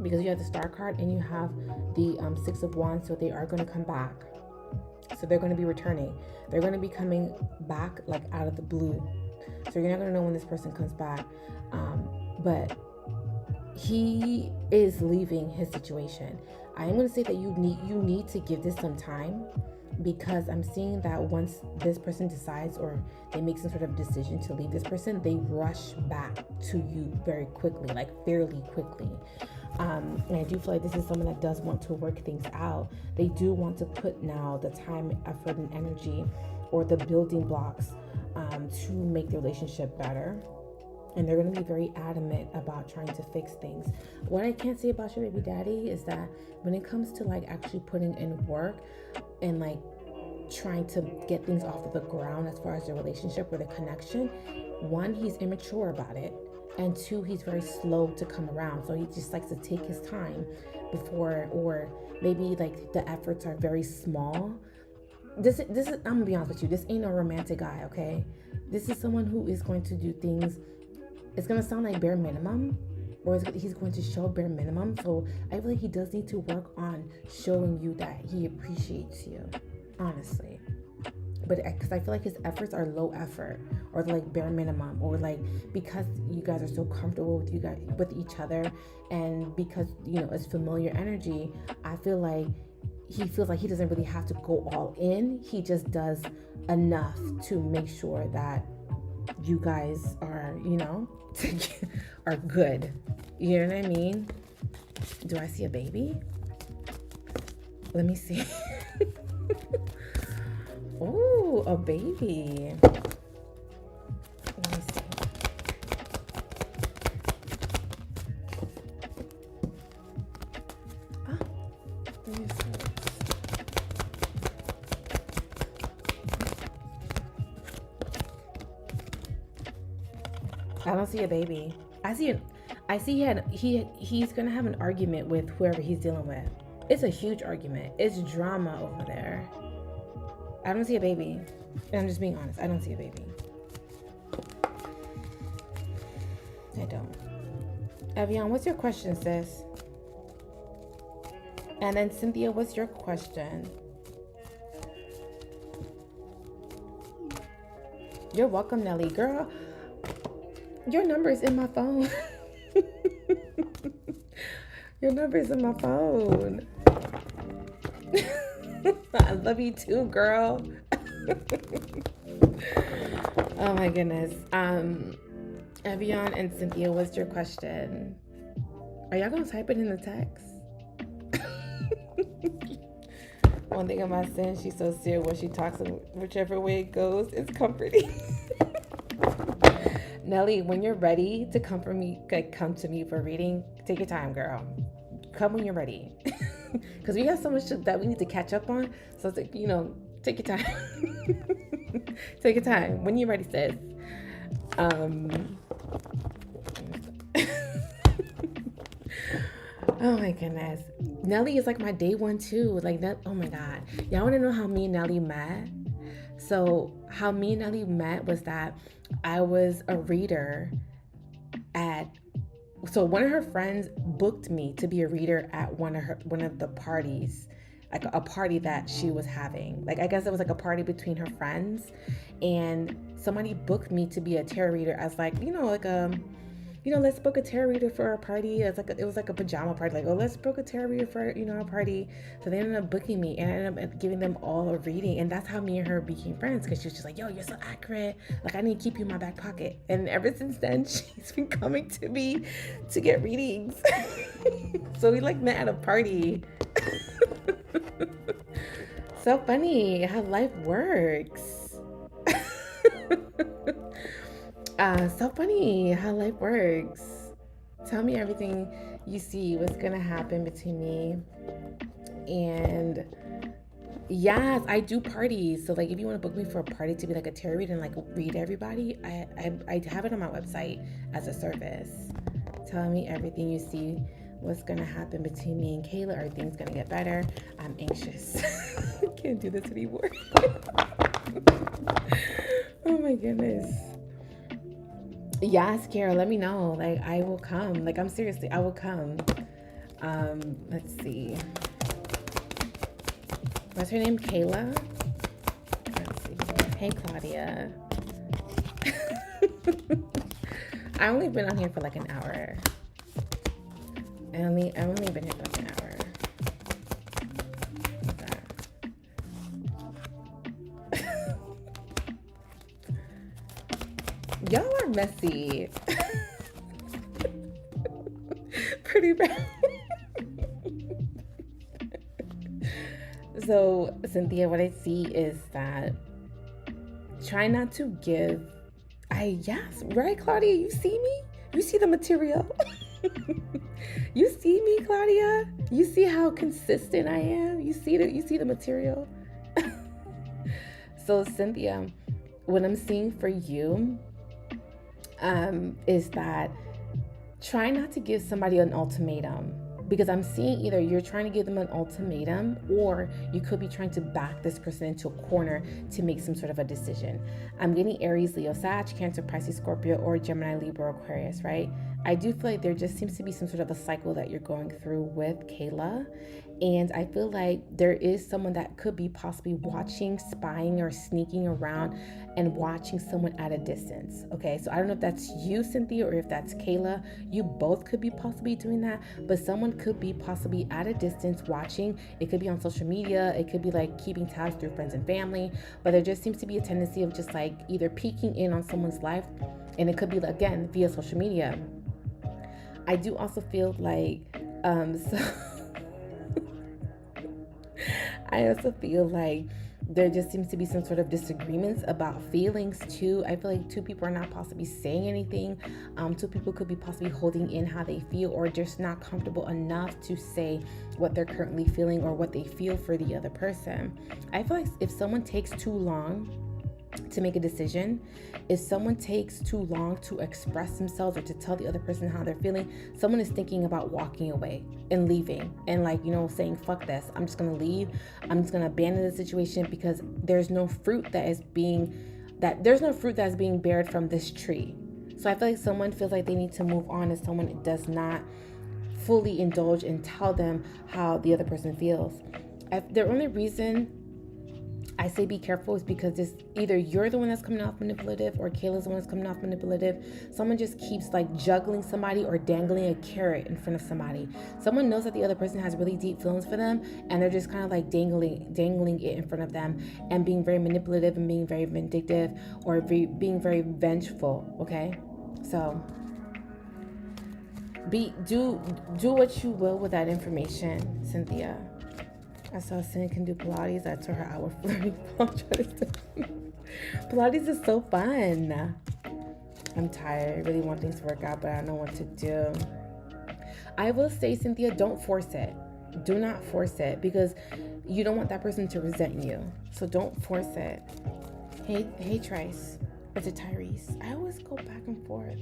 Speaker 2: because you have the Star card and you have the Six of Wands, so they are going to come back. So they're going to be returning. They're going to be coming back like out of the blue. So you're not going to know when this person comes back. But he is leaving his situation. I am going to say that you need to give this some time, because I'm seeing that once this person decides or they make some sort of decision to leave this person, they rush back to you very quickly, like fairly quickly. And I do feel like this is someone that does want to work things out. They do want to put now the time, effort, and energy, or the building blocks to make the relationship better. And they're going to be very adamant about trying to fix things. What I can't say about your baby daddy is that when it comes to like actually putting in work and like trying to get things off of the ground as far as the relationship or the connection, one, he's immature about it, and two, he's very slow to come around. So he just likes to take his time before, or maybe like the efforts are very small. This is, I'm gonna be honest with you, this ain't a romantic guy, okay? This is someone who is going to do things, it's gonna sound like bare minimum, or he's going to show bare minimum. So I feel like he does need to work on showing you that he appreciates you, honestly. But because I feel like his efforts are low effort, or like bare minimum, or like because you guys are so comfortable with each other, and because it's familiar energy, I feel like he feels like he doesn't really have to go all in. He just does enough to make sure that you guys are, are good. You know what I mean? Do I see a baby? Let me see. Oh, a baby. Let me see. Oh, let me see. I don't see a baby. He's gonna have an argument with whoever he's dealing with. It's a huge argument. It's drama over there. I don't see a baby. And I'm just being honest. I don't see a baby. I don't. Evian, what's your question, sis? And then Cynthia, what's your question? You're welcome, Nelly. Girl, your number is in my phone. Your number is in my phone. I love you too, girl. Oh my goodness. Evian and Cynthia, what's your question? Are y'all gonna type it in the text? One thing about Sin, she's so serious when she talks, and whichever way it goes, it's comforting. Nelly, when you're ready to come for me, like come to me for a reading, take your time, girl. Come when you're ready. Because we have so much that we need to catch up on. So it's like, take your time. Take your time. When you're ready, sis. Oh my goodness. Nelly is like my day one too. Like that. Oh my God. Y'all want to know how me and Nelly met? So how me and Nelly met was that I was a reader so one of her friends booked me to be a reader at one of the parties, like a party that she was having. Like I guess it was like a party between her friends, and somebody booked me to be a tarot reader as like, let's book a tarot reader for our party. It was like a pajama party. Like, oh, let's book a tarot reader for, our party. So they ended up booking me, and I ended up giving them all a reading. And that's how me and her became friends, because she was just like, yo, you're so accurate. Like, I need to keep you in my back pocket. And ever since then, she's been coming to me to get readings. So we like met at a party. So funny how life works. So funny how life works. Tell me everything you see, what's gonna happen between me. And yes, I do parties. So like if you want to book me for a party to be like a tarot reader and like read everybody, I have it on my website as a service. Tell me everything you see, what's gonna happen between me and Kayla. Are things gonna get better? I'm anxious. I can't do this anymore. Oh my goodness. Yes, Kara, let me know. Like, I will come. Like, I'm seriously, I will come. Let's see. What's her name? Kayla? Let's see. Hey, Claudia. I only been on here for like an hour. I've only been here for like an hour. Y'all are messy. Pretty bad. So, Cynthia, what I see is that try not to give. Yes, right, Claudia? You see me? You see the material? You see me, Claudia? You see how consistent I am? You see the material? So, Cynthia, what I'm seeing for you is that try not to give somebody an ultimatum, because I'm seeing either you're trying to give them an ultimatum, or you could be trying to back this person into a corner to make some sort of a decision. I'm getting Aries, Leo, Sag, Cancer, Pisces, Scorpio, or Gemini, Libra, Aquarius, right? I do feel like there just seems to be some sort of a cycle that you're going through with Kayla. And I feel like there is someone that could be possibly watching, spying, or sneaking around and watching someone at a distance. Okay, so I don't know if that's you, Cynthia, or if that's Kayla. You both could be possibly doing that, but someone could be possibly at a distance watching. It could be on social media. It could be like keeping tabs through friends and family, but there just seems to be a tendency of just like either peeking in on someone's life, and it could be, again, via social media. I do also feel like, I also feel like there just seems to be some sort of disagreements about feelings too. I feel like two people are not possibly saying anything. Two people could be possibly holding in how they feel, or just not comfortable enough to say what they're currently feeling or what they feel for the other person. I feel like if someone takes too long to make a decision, if someone takes too long to express themselves or to tell the other person how they're feeling, someone is thinking about walking away and leaving and saying, fuck this, I'm just gonna leave, I'm just gonna abandon the situation, because there's no fruit that is being bared from this tree. So I feel like someone feels like they need to move on, and someone does not fully indulge and tell them how the other person feels. The only reason I say be careful is because this, either you're the one that's coming off manipulative, or Kayla's the one that's coming off manipulative. Someone just keeps like juggling somebody or dangling a carrot in front of somebody. Someone knows that the other person has really deep feelings for them, and they're just kind of like dangling it in front of them, and being very manipulative and being very vindictive, or being very vengeful. Okay, so do what you will with that information, Cynthia. I saw Cyn can do Pilates. I told her I would flirting. Pilates is so fun. I'm tired. I really want things to work out, but I don't know what to do. I will say, Cynthia, don't force it. Do not force it, because you don't want that person to resent you. So don't force it. Hey, Trice. Is it Tyrese? I always go back and forth.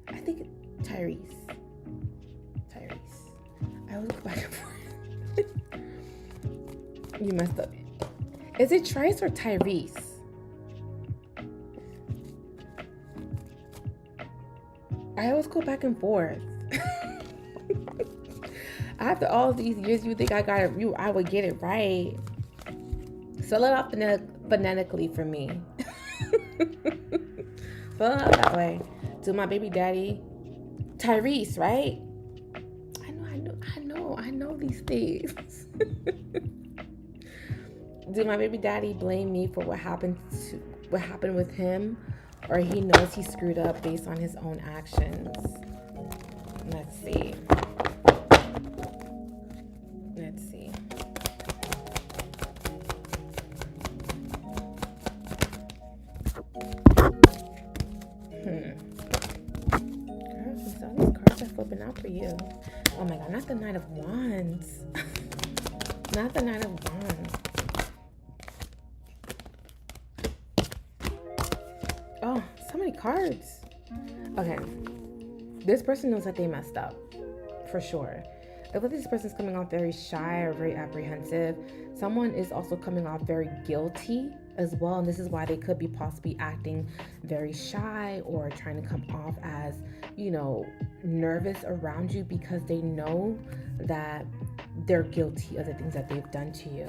Speaker 2: I think it's Tyrese. I always go back and forth. You messed up. Is it Trice or Tyrese? I always go back and forth. After all these years, you think I would get it right. Spell it out phonetically for me. Spell it out that way. To my baby daddy, Tyrese, right? I know these things. Do my baby daddy blame me for what happened with him, or he knows he screwed up based on his own actions? Let's see. Girl, since all these cards are flipping out for you. Oh my god, not the Knight of Wands. Not the Knight of Wands. Oh, so many cards. Okay. This person knows that they messed up. For sure. I feel like this person's coming off very shy or very apprehensive. Someone is also coming off very guilty as well. And this is why they could be possibly acting very shy or trying to come off as, nervous around you, because they know that they're guilty of the things that they've done to you.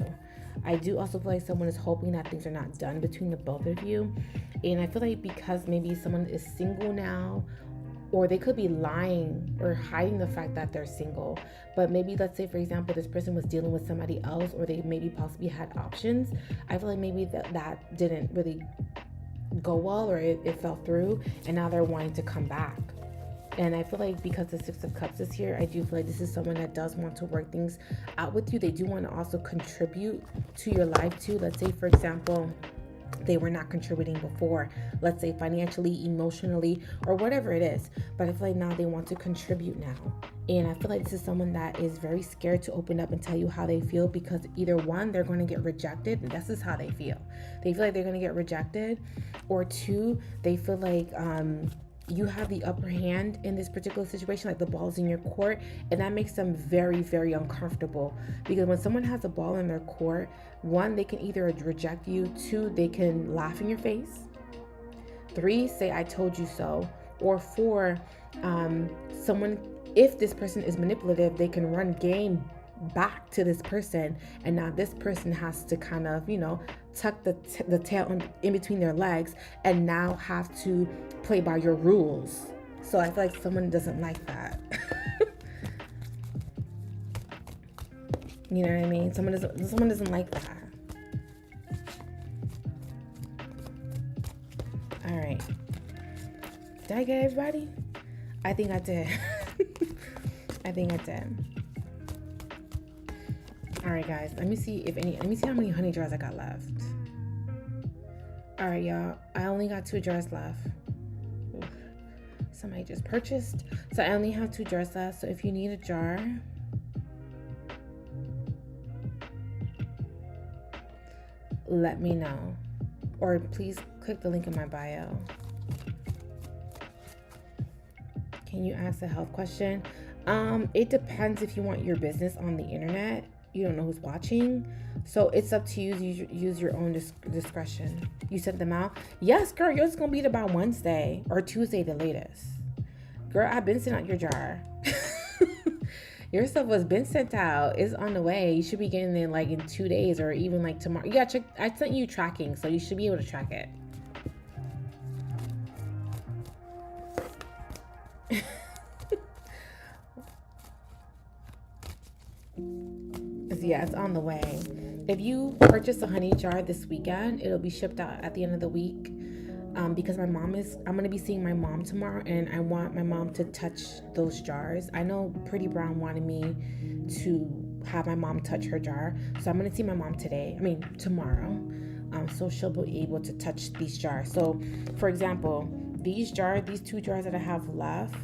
Speaker 2: I do also feel like someone is hoping that things are not done between the both of you. And I feel like because maybe someone is single now, or they could be lying or hiding the fact that they're single. But maybe, let's say, for example, this person was dealing with somebody else, or they maybe possibly had options. I feel like maybe that didn't really go well, or it fell through, and now they're wanting to come back. And I feel like because the Six of Cups is here, I do feel like this is someone that does want to work things out with you. They do want to also contribute to your life too. Let's say, for example, they were not contributing before, let's say financially, emotionally, or whatever it is. But I feel like now they want to contribute now. And I feel like this is someone that is very scared to open up and tell you how they feel, because either one, they're going to get rejected, and this is how they feel. They feel like they're going to get rejected, or two, they feel like you have the upper hand in this particular situation, like the ball's in your court, and that makes them very, very uncomfortable. Because when someone has a ball in their court, one, they can either reject you, two, they can laugh in your face, three, say I told you so, or four, someone, if this person is manipulative, they can run game back to this person, and now this person has to kind of, tuck the tail in between their legs, and now have to play by your rules. So I feel like someone doesn't like that. You know what I mean? Someone doesn't like that. All right. Did I get everybody? I think I did. I think I did. All right, guys. Let me see how many honey jars I got left. All right, y'all. I only got 2 jars left. Oof. Somebody just purchased. So I only have 2 jars left. So if you need a jar, let me know. Or please click the link in my bio. Can you ask a health question? It depends if you want your business on the internet. You don't know who's watching. So it's up to you. Use your own discretion. You sent them out? Yes, girl. Yours is going to be about Wednesday or Tuesday the latest. Girl, I've been sent out your jar. Your stuff was been sent out. It's on the way. You should be getting it like in 2 days or even like tomorrow. You gotta check. I sent you tracking, so you should be able to track it. Yeah, it's on the way. If you purchase a honey jar this weekend, it'll be shipped out at the end of the week. Because I'm going to be seeing my mom tomorrow, and I want my mom to touch those jars. I know Pretty Brown wanted me to have my mom touch her jar, so I'm going to see my mom tomorrow. So she'll be able to touch these jars. So, for example, these two jars that I have left,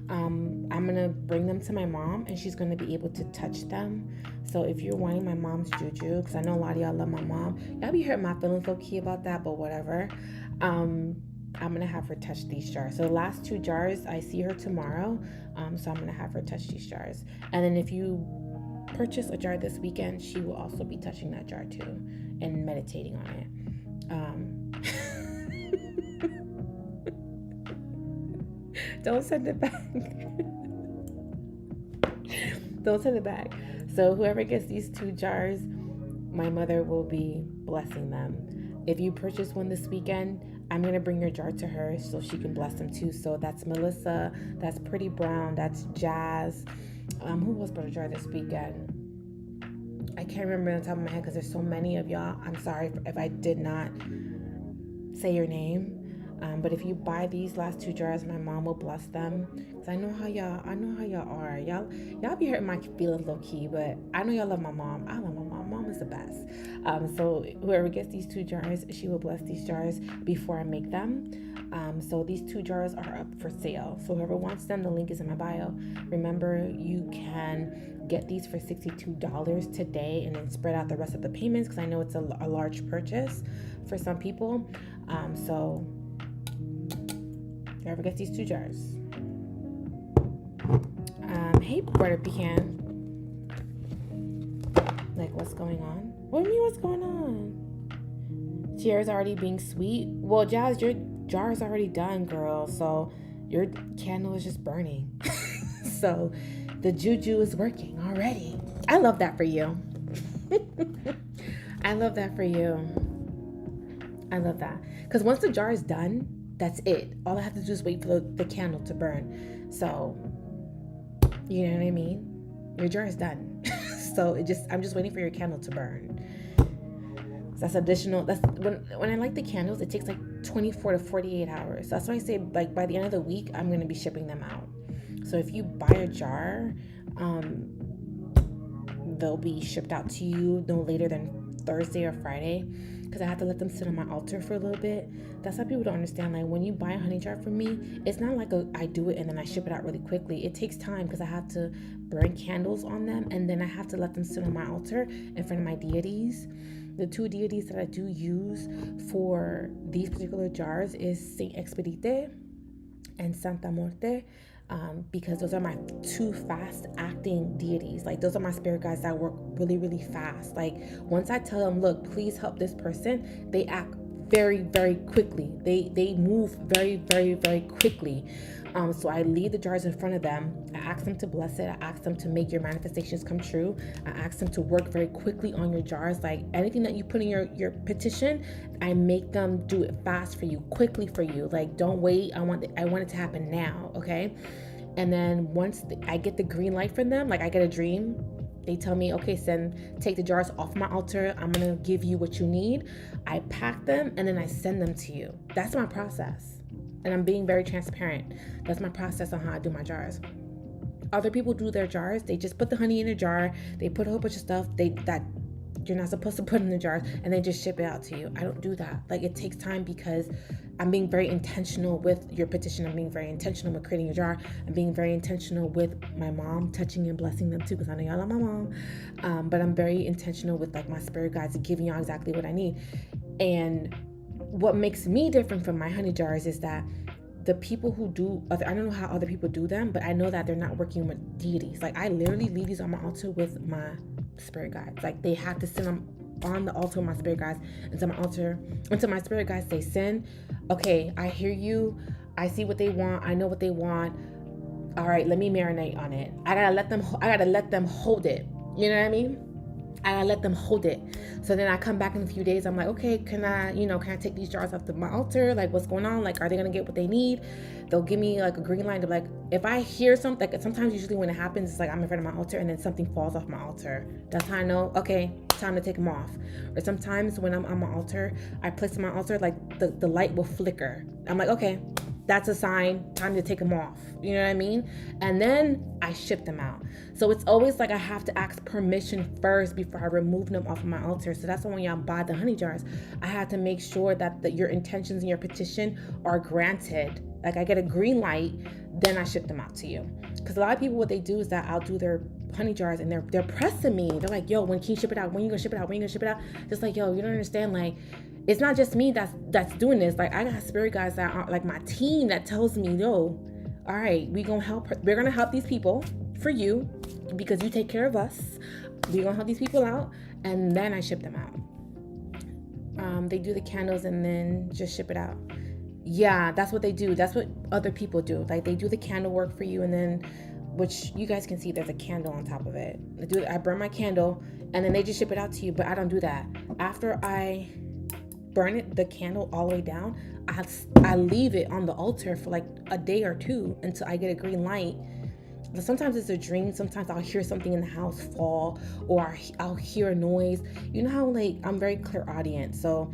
Speaker 2: I'm gonna bring them to my mom, and she's gonna be able to touch them. So if you're wanting my mom's juju, because I know a lot of y'all love my mom, y'all be hurting my feelings low key about that, but whatever. I'm gonna have her touch these jars. So the last 2 jars, I see her tomorrow, so I'm gonna have her touch these jars. And then if you purchase a jar this weekend, she will also be touching that jar too and meditating on it. Don't send it back. Don't send it back. So whoever gets these 2 jars, my mother will be blessing them. If you purchase one this weekend, I'm going to bring your jar to her so she can bless them too. So that's Melissa, that's Pretty Brown, that's Jazz. Who else brought a jar this weekend? I can't remember on the top of my head because there's so many of y'all. I'm sorry if I did not say your name. But if you buy these last 2 jars, my mom will bless them. Cause I know how y'all are. Y'all be hurting my feelings low key, but I know y'all love my mom. I love my mom. Mom is the best. So whoever gets these 2 jars, she will bless these jars before I make them. So these 2 jars are up for sale. So whoever wants them, the link is in my bio. Remember, you can get these for $62 today and then spread out the rest of the payments, because I know it's a large purchase for some people. So whoever gets these 2 jars. Hey, Border Pecan. Like, what's going on? What do you mean, what's going on? Cheers already being sweet. Well, Jazz, your jar is already done, girl. So your candle is just burning. So the juju is working already. I love that for you. I love that for you. I love that. Because once the jar is done, that's it. All I have to do is wait for the candle to burn. So, you know what I mean? Your jar is done. So I'm just waiting for your candle to burn. That's additional. That's when I light the candles, it takes like 24 to 48 hours. So that's why I say, like, by the end of the week, I'm going to be shipping them out. So if you buy a jar, they'll be shipped out to you no later than Thursday or Friday, because I have to let them sit on my altar for a little bit. That's how people don't understand. Like, when you buy a honey jar from me, it's not like I do it and then I ship it out really quickly. It takes time because I have to burn candles on them, and then I have to let them sit on my altar in front of my deities. The 2 deities that I do use for these particular jars is Saint Expedite and Santa Muerte. Because those are my 2 fast acting deities. Like, those are my spirit guides that work really, really fast. Like, once I tell them, look, please help this person, they act very, very quickly. They move very, very, very quickly. So I leave the jars in front of them. I ask them to bless it. I ask them to make your manifestations come true. I ask them to work very quickly on your jars. Like, anything that you put in your petition, I make them do it fast for you, quickly for you. Like, don't wait. I want it to happen now, okay? And then once I get the green light from them, like, I get a dream, they tell me, okay, Cyn, take the jars off my altar. I'm going to give you what you need. I pack them and then I send them to you. That's my process. And I'm being very transparent. That's my process on how I do my jars. Other people do their jars. They just put the honey in a jar. They put a whole bunch of stuff that you're not supposed to put in the jars, and they just ship it out to you. I don't do that. Like, it takes time because I'm being very intentional with your petition. I'm being very intentional with creating a jar. I'm being very intentional with my mom touching and blessing them too, because I know y'all love my mom. But I'm very intentional with, like, my spirit guides and giving y'all exactly what I need. And what makes me different from my honey jars is that the people who do, I don't know how other people do them, but I know that they're not working with deities. Like, I literally leave these on my altar with my spirit guides. Like, they have to sit on the altar with my spirit guides until my spirit guides say, Cyn, okay, I hear you. I see what they want. I know what they want. All right, let me marinate on it. I gotta let them hold it. You know what I mean? I gotta let them hold it. So then I come back in a few days. I'm like, okay, can I take these jars off my altar? Like, what's going on? Like, are they gonna get what they need? They'll give me like a green light to, like, if I hear something, like, sometimes usually when it happens, it's like I'm in front of my altar and then something falls off my altar. That's how I know, okay, time to take them off. Or sometimes when I'm on my altar, I place on my altar, like the light will flicker. I'm like, okay, that's a sign, time to take them off. You know what I mean? And then I ship them out. So it's always like I have to ask permission first before I remove them off of my altar. So that's why when y'all buy the honey jars, I have to make sure that your intentions and your petition are granted. Like I get a green light, then I ship them out to you. Because a lot of people, what they do is that I'll do their honey jars and they're pressing me. They're like, yo, when can you ship it out? When you gonna ship it out? When you gonna ship it out? Just like, yo, you don't understand. Like, it's not just me that's doing this. Like, I got spirit guides that are like my team that tells me, yo, all right, we're gonna help these people for you because you take care of us. We're gonna help these people out, and then I ship them out. They do the candles and then just ship it out. Yeah, that's what they do. That's what other people do. Like, they do the candle work for you, and then, which you guys can see, there's a candle on top of it. I burn my candle, and then they just ship it out to you. But I don't do that. After I burn the candle all the way down, I leave it on the altar for like a day or two until I get a green light. But sometimes it's a dream. Sometimes I'll hear something in the house fall, or I'll hear a noise. You know how, like, I'm very clairaudient, so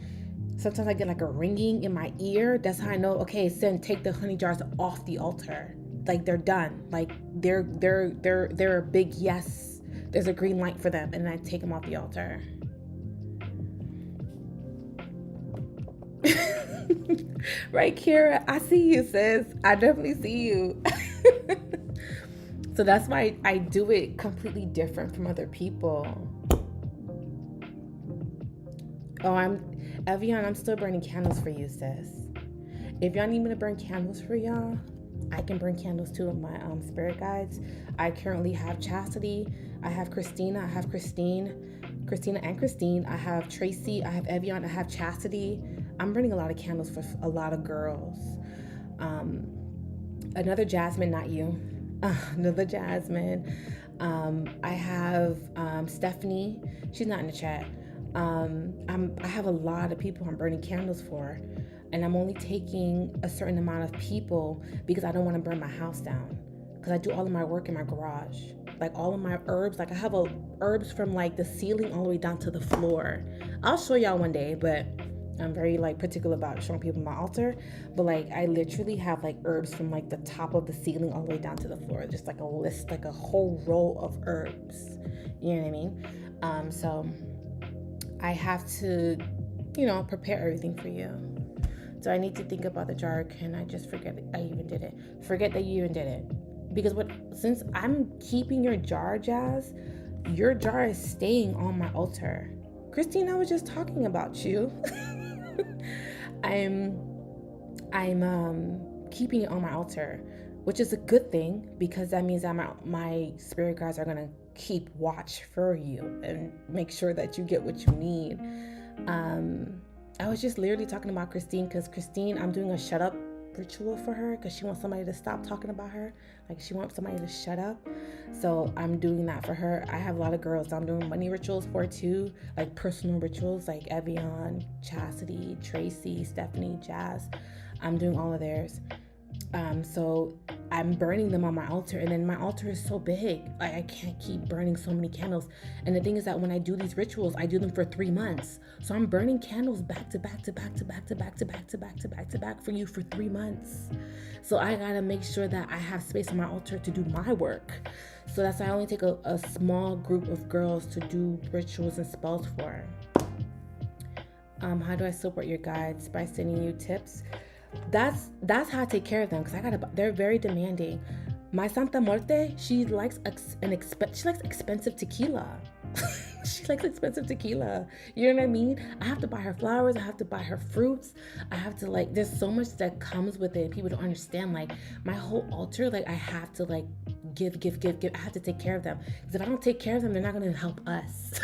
Speaker 2: sometimes I get like a ringing in my ear. That's how I know, okay, then take the honey jars off the altar. Like, they're done. Like, they're a big yes. There's a green light for them, and then I take them off the altar. Right, Kira? I see you, sis. I definitely see you. So that's why I do it completely different from other people. Oh, Evian, I'm still burning candles for you, sis. If y'all need me to burn candles for y'all, I can burn candles too with my spirit guides. I currently have Chastity. I have Christina. I have Christina and Christine. I have Tracy. I have Evian. I have Chastity. I'm burning a lot of candles for a lot of girls. Another Jasmine, not you. Another Jasmine. I have Stephanie. She's not in the chat. I have a lot of people I'm burning candles for, and I'm only taking a certain amount of people because I don't want to burn my house down, because I do all of my work in my garage. Like, all of my herbs, like I have herbs from like the ceiling all the way down to the floor. I'll show y'all one day, but I'm very like particular about showing people my altar. But like, I literally have like herbs from like the top of the ceiling all the way down to the floor, just like a list, like a whole row of herbs. You know what I mean? So I have to, prepare everything for you. So I need to think about the jar. Can I just forget I even did it? Forget that you even did it. Because since I'm keeping your jar, Jazz, your jar is staying on my altar. Christine, I was just talking about you. I'm keeping it on my altar, which is a good thing, because that means that my spirit guides are gonna keep watch for you and make sure that you get what you need. I was just literally talking about Christine, because Christine, I'm doing a shut up ritual for her, because she wants somebody to stop talking about her. Like, she wants somebody to shut up. So I'm doing that for her. I have a lot of girls I'm doing money rituals for too, like personal rituals, like Evian, Chastity, Tracy, Stephanie, Jazz. I'm doing all of theirs. So I'm burning them on my altar, and then my altar is so big, like I can't keep burning so many candles. And the thing is that when I do these rituals, I do them for 3 months. So I'm burning candles back to back to back to back to back to back to back to back to back for you for 3 months. So I gotta make sure that I have space on my altar to do my work. So that's why I only take a small group of girls to do rituals and spells for. How do I support your guides? By sending you tips. That's how I take care of them, because they're very demanding. My Santa Muerte, she likes expensive tequila. She likes expensive tequila. You know what I mean? I have to buy her flowers. I have to buy her fruits. I have to, like, there's so much that comes with it. People don't understand. Like, my whole altar, like, I have to, like, give. I have to take care of them. Because if I don't take care of them, they're not going to help us.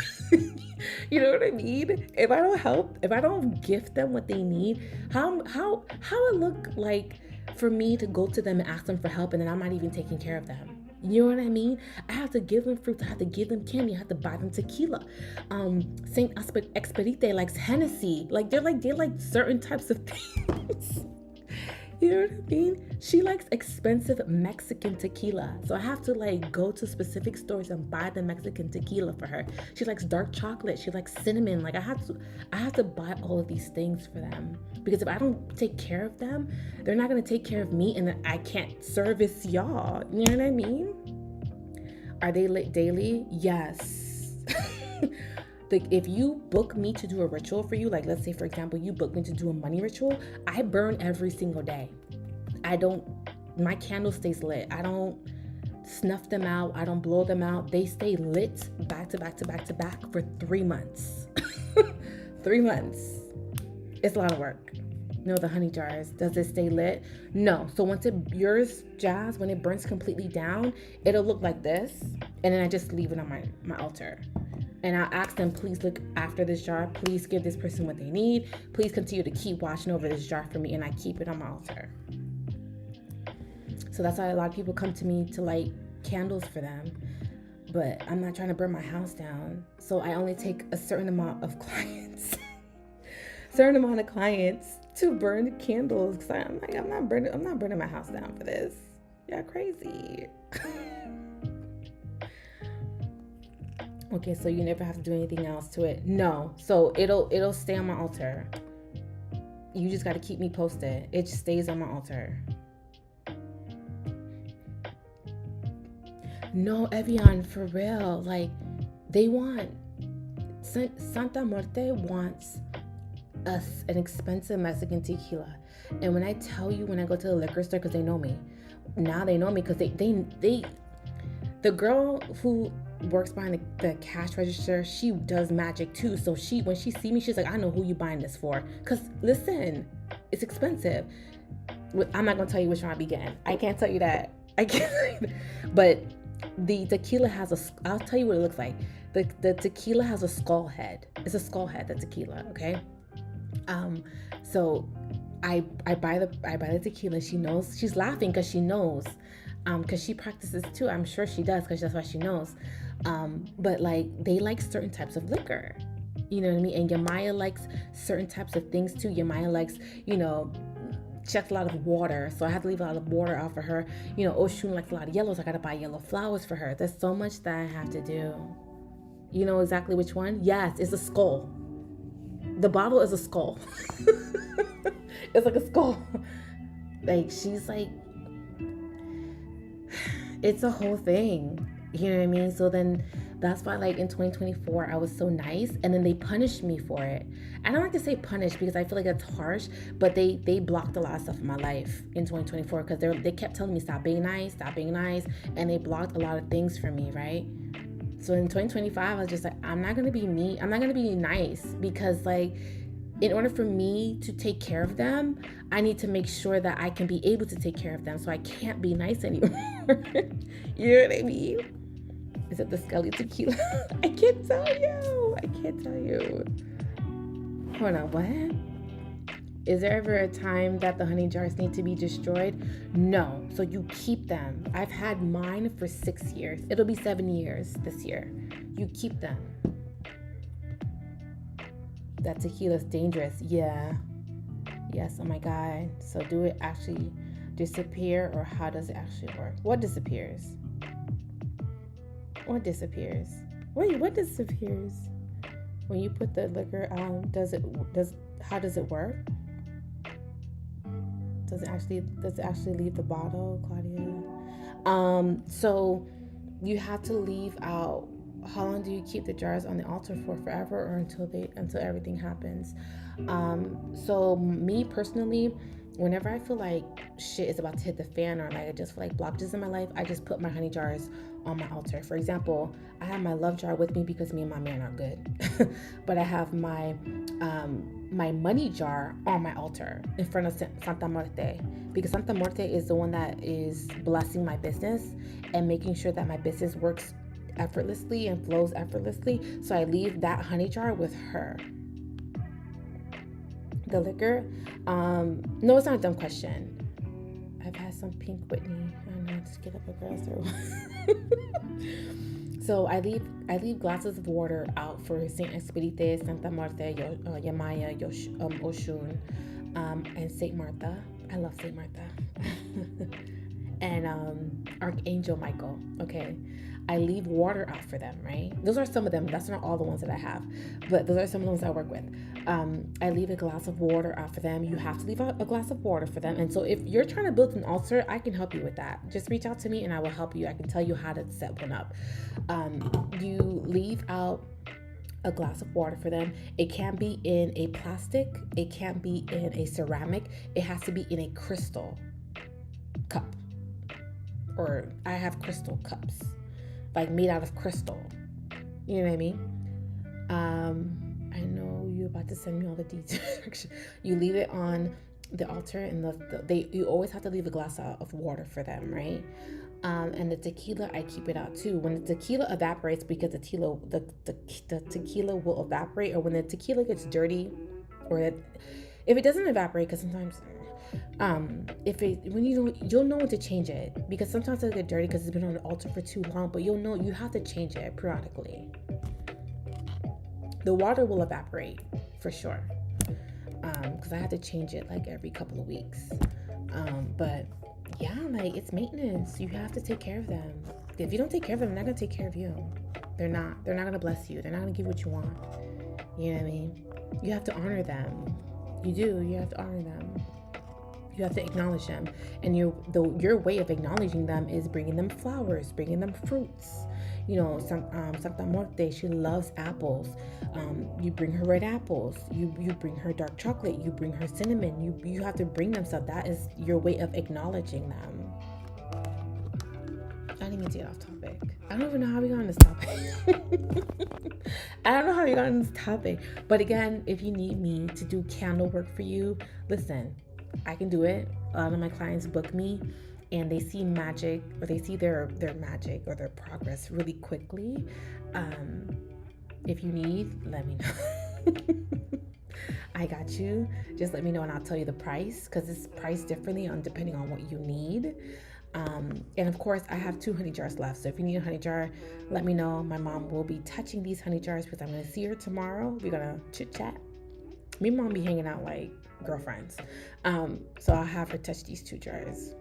Speaker 2: You know what I mean? If I don't gift them what they need, how it look like for me to go to them and ask them for help, and then I'm not even taking care of them? You know what I mean? I have to give them fruits. I have to give them candy. I have to buy them tequila. Saint Expedite likes Hennessy. Like, they're like certain types of things. You know what I mean? She likes expensive Mexican tequila. So I have to like go to specific stores and buy the Mexican tequila for her. She likes dark chocolate. She likes cinnamon. Like I have to buy all of these things for them. Because if I don't take care of them, they're not gonna take care of me, and then I can't service y'all. You know what I mean? Are they lit daily? Yes. Like if you book me to do a ritual for you, like let's say for example, you book me to do a money ritual, I burn every single day. My candle stays lit. I don't snuff them out. I don't blow them out. They stay lit back to back to back to back for 3 months. 3 months. It's a lot of work. No, the honey jars, does it stay lit? No. So once yours, Jazz, when it burns completely down, it'll look like this. And then I just leave it on my altar. And I'll ask them, please look after this jar. Please give this person what they need. Please continue to keep watching over this jar for me. And I keep it on my altar. So that's why a lot of people come to me to light candles for them. But I'm not trying to burn my house down. So I only take a certain amount of clients. To burn candles. Because I'm not burning my house down for this. Y'all crazy. Okay, so you never have to do anything else to it. No. So it'll stay on my altar. You just got to keep me posted. It just stays on my altar. No, Evian, for real. Like, they want... Santa Muerte wants an expensive Mexican tequila. And when I tell you, when I go to the liquor store, because they know me. Now they know me because they... The girl who works behind the cash register, she does magic too. So when she see me, she's like, I know who you buying this for. Because listen, it's expensive. I'm not going to tell you which one I be getting. I can't tell you that. I can't tell you that. But the tequila has I'll tell you what it looks like. The tequila has a skull head. It's a skull head, the tequila, okay? So I buy the tequila. She knows. She's laughing because she knows. Because she practices too. I'm sure she does because that's why she knows. But like they like certain types of liquor. You know what I mean? And Yamaya likes certain types of things too. Yamaya likes, she likes a lot of water. So I have to leave a lot of water out for her. Oshun likes a lot of yellows. I got to buy yellow flowers for her. There's so much that I have to do. You know exactly which one? Yes, it's a skull. The bottle is a skull. It's like a skull. Like, she's like, it's a whole thing. You know what I mean? So then that's why, like, in 2024, I was so nice. And then they punished me for it. I don't like to say punish because I feel like that's harsh. But they blocked a lot of stuff in my life in 2024 because they kept telling me, stop being nice. And they blocked a lot of things for me, right? So in 2025, I was just like, I'm not going to be mean. I'm not going to be nice because, like, in order for me to take care of them, I need to make sure that I can be able to take care of them. So I can't be nice anymore. You know what I mean? Is it the Skelly tequila? I can't tell you. Hold on, what? Is there ever a time that the honey jars need to be destroyed? No. So you keep them. I've had mine for 6 years. It'll be 7 years this year. You keep them. That tequila's dangerous. Yeah. Yes, oh my God. So do it actually disappear, or how does it actually work? What disappears? What disappears? Wait, what disappears? When you put the liquor out, how does it work? Does it actually leave the bottle, Claudia? So you have to leave out. How long do you keep the jars on the altar for? Forever, or until everything happens? So me personally, whenever I feel like shit is about to hit the fan, or like I just feel like blockages in my life, I just put my honey jars on my altar. For example, I have my love jar with me because me and my man are good. But I have my money jar on my altar in front of Santa Muerte, because Santa Muerte is the one that is blessing my business and making sure that my business works effortlessly and flows effortlessly. So I leave that honey jar with her. The liquor, no, it's not a dumb question. I've had some pink Whitney. I don't know, just get up a girl's So I leave glasses of water out for Saint Expedite, Santa Muerte, Yamaya, Oshun, and Saint Martha. I love Saint Martha. And Archangel Michael. Okay, I leave water out for them, right? Those are some of them. That's not all the ones that I have, but those are some of the ones I work with. I leave a glass of water out for them. You have to leave out a glass of water for them. And so if you're trying to build an altar, I can help you with that. Just reach out to me and I will help you. I can tell you how to set one up. You leave out a glass of water for them. It can be in a plastic. It can be in a ceramic. It has to be in a crystal cup. Or I have crystal cups, like made out of crystal. You know what I mean? I know you're about to send me all the details. You leave it on the altar, and you always have to leave a glass of water for them, right? And the tequila, I keep it out too. When the tequila evaporates, because the tequila will evaporate, or when the tequila gets dirty, or if it doesn't evaporate, because sometimes, you'll know when to change it, because sometimes it'll get dirty because it's been on the altar for too long. But you'll know you have to change it periodically. The water will evaporate for sure, because I have to change it like every couple of weeks. But yeah, like, it's maintenance. You have to take care of them. If you don't take care of them, they're not gonna take care of you. They're not gonna bless you. They're not gonna give what you want. You know what I mean? You have to honor them. You do. You have to honor them. You have to acknowledge them. And your way of acknowledging them is bringing them flowers, bringing them fruits. You know, Santa Muerte, she loves apples. You bring her red apples. You bring her dark chocolate. You bring her cinnamon. You have to bring them stuff. That is your way of acknowledging them. I didn't even get off topic. I don't even know how we got on this topic. I don't know how we got on this topic. But again, if you need me to do candle work for you, listen, I can do it. A lot of my clients book me, and they see magic, or they see their magic or their progress really quickly. If you need, let me know. I got you. Just let me know and I'll tell you the price, because it's priced differently depending on what you need. And of course, I have 2 honey jars left. So if you need a honey jar, let me know. My mom will be touching these honey jars because I'm going to see her tomorrow. We're going to chit chat. Me and mom be hanging out like girlfriends. So I'll have her touch these 2 jars.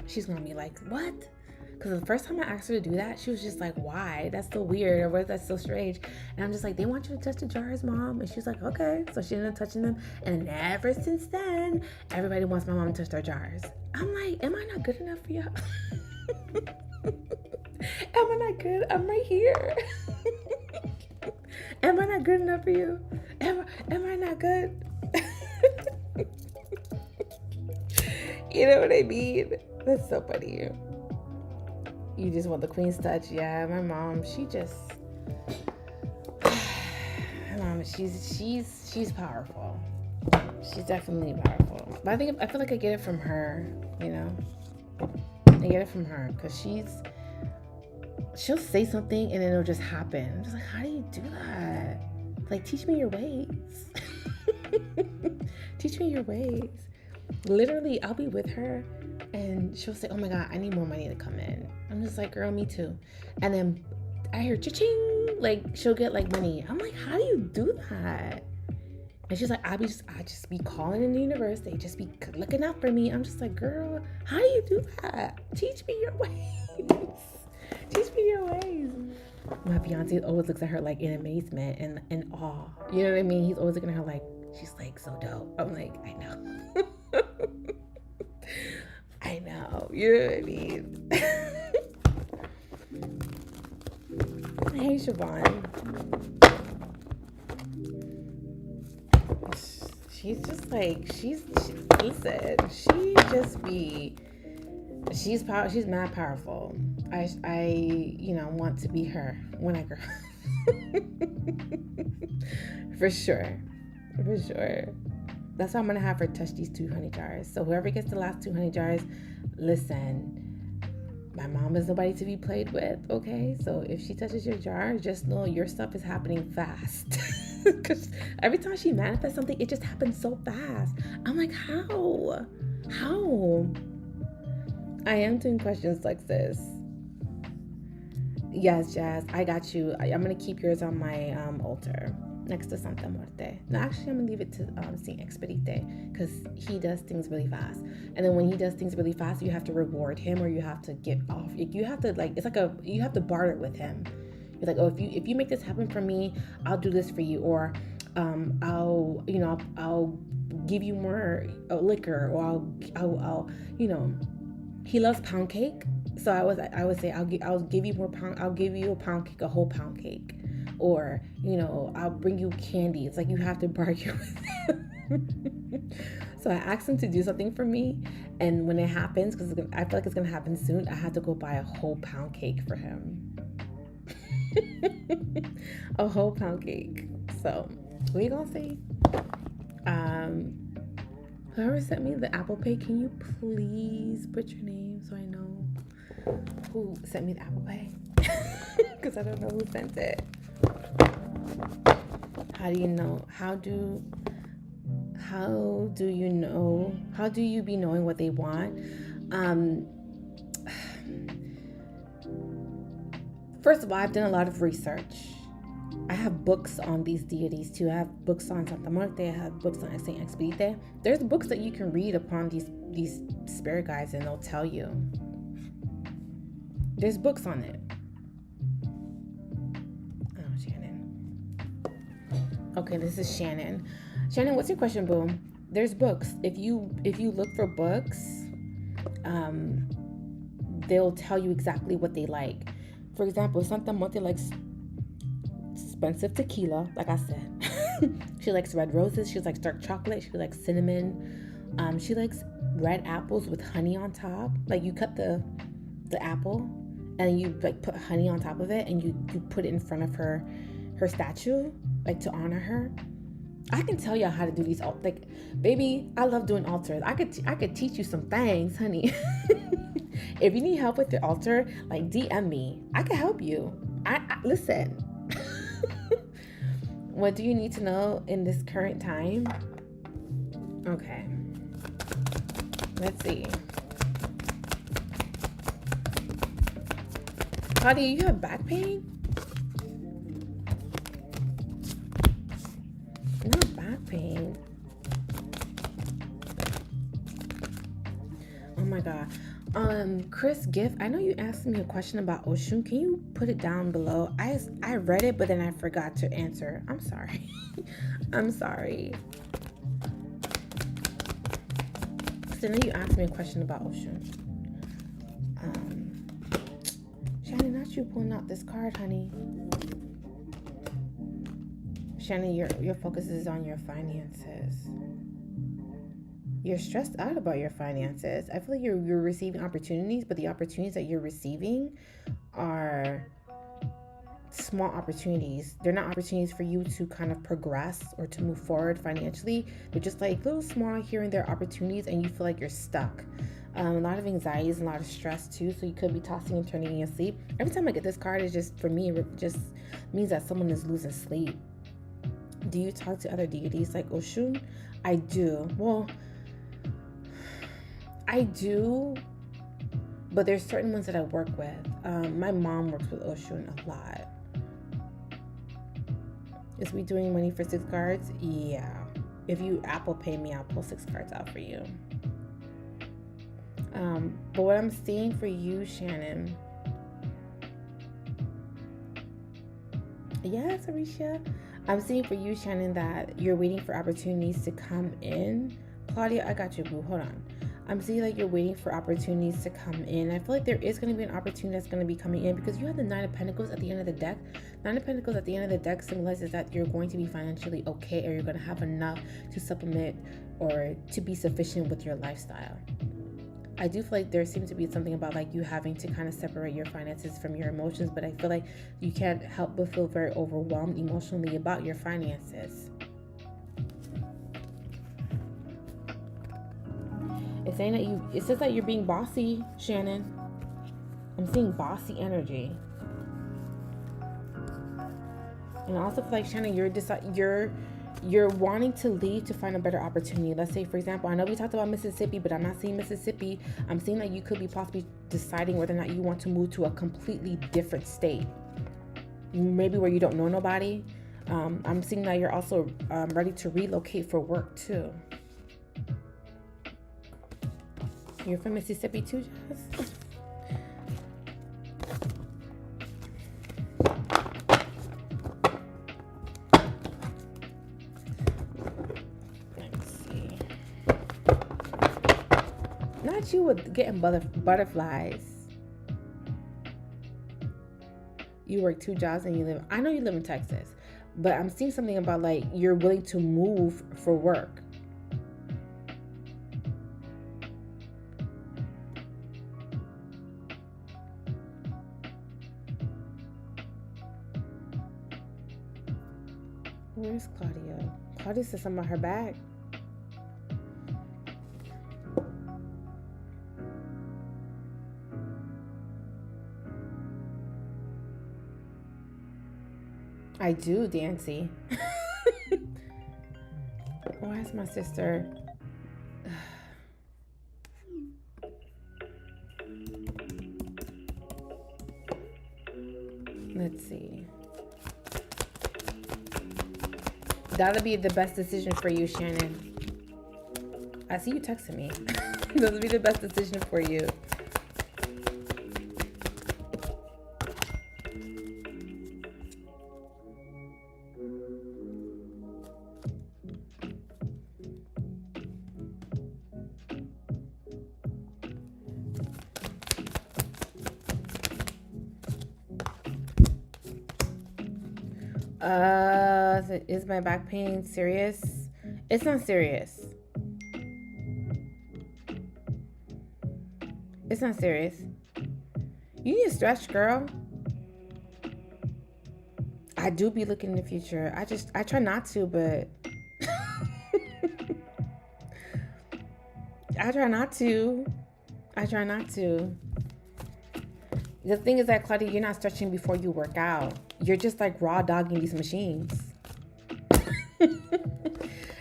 Speaker 2: She's gonna be like, what? Because the first time I asked her to do that, she was just like, why? That's so weird, or that's so strange. And I'm just like, they want you to touch the jars, mom. And she's like, okay. So she ended up touching them. And ever since then, everybody wants my mom to touch their jars. I'm like, am I not good enough for y'all? Am I not good? I'm right here. Am I not good enough for you? Am I not good? You know what I mean? That's so funny. You just want the queen's touch. Yeah, my mom, she's powerful. She's definitely powerful. But I feel like I get it from her, you know? I get it from her because she'll say something and then it'll just happen. I'm just like, how do you do that? Like, teach me your ways. Teach me your ways. Literally, I'll be with her and she'll say, oh my God, I need more money to come in. I'm just like, girl, me too. And then I hear cha-ching, like she'll get like money. I'm like, how do you do that? And she's like, I just be calling in the universe. They just be looking out for me. I'm just like, girl, how do you do that? Teach me your ways. Teach me your ways. My fiance always looks at her like in amazement and awe. You know what I mean? He's always looking at her like, she's like so dope. I'm like, I know. I know. You know what I mean? Hey, Siobhan. She's just like, listen, she's mad powerful. I want to be her when I grow up. For sure. That's why I'm gonna have her touch these 2 honey jars. So whoever gets the last 2 honey jars, listen, my mom is nobody to be played with, okay? So if she touches your jar, just know your stuff is happening fast. Because every time she manifests something, it just happens so fast. I'm like, how? I am doing questions like this. Yes, Jazz, I got you. I'm gonna keep yours on my altar. next to Santa Muerte. No, actually, I'm gonna leave it to Saint Expedite, because he does things really fast. And then when he does things really fast, you have to reward him, or you have to get off. You have to, like, it's like you have to barter with him. You're like, oh, if you make this happen for me, I'll do this for you, or I'll give you more liquor, or I'll he loves pound cake. So I would say I'll give you more pound. I'll give you a pound cake, a whole pound cake, or I'll bring you candy. It's like you have to bargain with him. So I asked him to do something for me, and when it happens, because I feel like it's gonna happen soon, I had to go buy a whole pound cake for him. A whole pound cake. So what you gonna say? Whoever sent me the Apple Pay, can you please put your name so I know who sent me the Apple Pay? Because I don't know who sent it. How do you know? How do you know? How do you be knowing what they want? First of all, I've done a lot of research. I have books on these deities too. I have books on Santa Muerte. I have books on Saint Expedite. There's books that you can read upon these spirit guides, and they'll tell you. There's books on it. Oh, Shannon. Okay, this is Shannon. Shannon, what's your question, boo? There's books. If you look for books, they'll tell you exactly what they like. For example, Santa Muerte likes expensive tequila, like I said. She likes red roses. She likes dark chocolate. She likes cinnamon. She likes red apples with honey on top. Like, you cut the apple and you like put honey on top of it, and you put it in front of her statue, like, to honor her. I can tell y'all how to do these. Like, baby, I love doing altars. I could teach you some things, honey. If you need help with your altar, like, DM me. I can help you. I listen. What do you need to know in this current time? Okay. Let's see. Claudia, you have back pain? Not back pain. Oh my God. Chris Gift, I know you asked me a question about Oshun. Can you put it down below? I read it, but then I forgot to answer. I'm sorry. I'm sorry. So I know you asked me a question about Oshun. Shannon, not you pulling out this card, honey. Shannon, your focus is on your finances. You're stressed out about your finances. I feel like you're receiving opportunities, but the opportunities that you're receiving are small opportunities. They're not opportunities for you to kind of progress or to move forward financially. They're just like little small here and there opportunities, and you feel like you're stuck. A lot of anxieties and a lot of stress too, so you could be tossing and turning in your sleep. Every time I get this card, it's just, for me, it just means that someone is losing sleep. Do you talk to other deities like Oshun? I do. Well, I do, but there's certain ones that I work with. My mom works with Oshun a lot. Is we doing money for 6 cards? Yeah. If you Apple Pay me, I'll pull 6 cards out for you. But what I'm seeing for you, Shannon. Yes, Arisha. I'm seeing for you, Shannon, that you're waiting for opportunities to come in. Claudia, I got you, boo. Hold on. I'm seeing like you're waiting for opportunities to come in. I feel like there is going to be an opportunity that's going to be coming in, because you have the 9 of Pentacles at the end of the deck. 9 of Pentacles at the end of the deck symbolizes that you're going to be financially okay, or you're going to have enough to supplement or to be sufficient with your lifestyle. I do feel like there seems to be something about like you having to kind of separate your finances from your emotions, but I feel like you can't help but feel very overwhelmed emotionally about your finances. It's saying that it says that you're being bossy, Shannon. I'm seeing bossy energy. And I also feel like, Shannon, you're wanting to leave to find a better opportunity. Let's say, for example, I know we talked about Mississippi, but I'm not seeing Mississippi. I'm seeing that you could be possibly deciding whether or not you want to move to a completely different state. Maybe where you don't know nobody. I'm seeing that you're also ready to relocate for work too. You're from Mississippi too, Jazz? Let's see. Not you with getting butterflies. You work 2 jobs and you live, I know you live in Texas, but I'm seeing something about like you're willing to move for work. Where's Claudia? Claudia said something about her bag. I do, Dancy. Where's my sister? Let's see. That'll be the best decision for you, Shannon. I see you texting me. That'll be the best decision for you. Is my back pain serious? It's not serious. It's not serious. You need to stretch, girl. I do be looking in the future. I try not to, but I try not to. The thing is that, Claudia, you're not stretching before you work out. You're just like raw dogging these machines.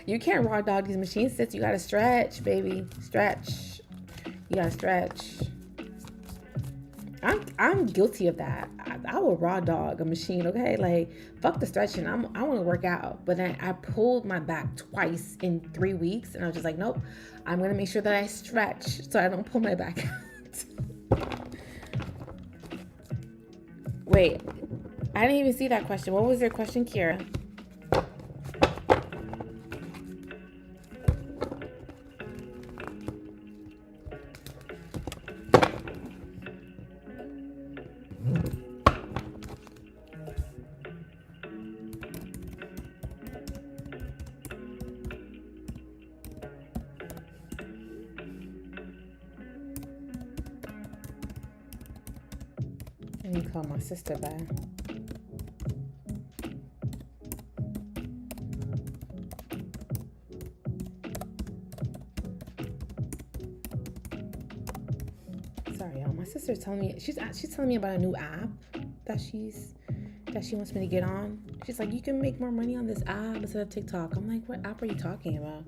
Speaker 2: You can't raw dog these machines, sis. You gotta stretch, baby. Stretch. You gotta stretch. I'm guilty of that. I will raw dog a machine, okay? Like, fuck the stretching. I want to work out. But then I pulled my back twice in 3 weeks, and I was just like, nope. I'm gonna make sure that I stretch so I don't pull my back out. Wait, I didn't even see that question. What was your question, Kira? Let me call my sister back. Sorry, y'all. My sister's telling me she's telling me about a new app that she wants me to get on. She's like, you can make more money on this app instead of TikTok. I'm like, what app are you talking about?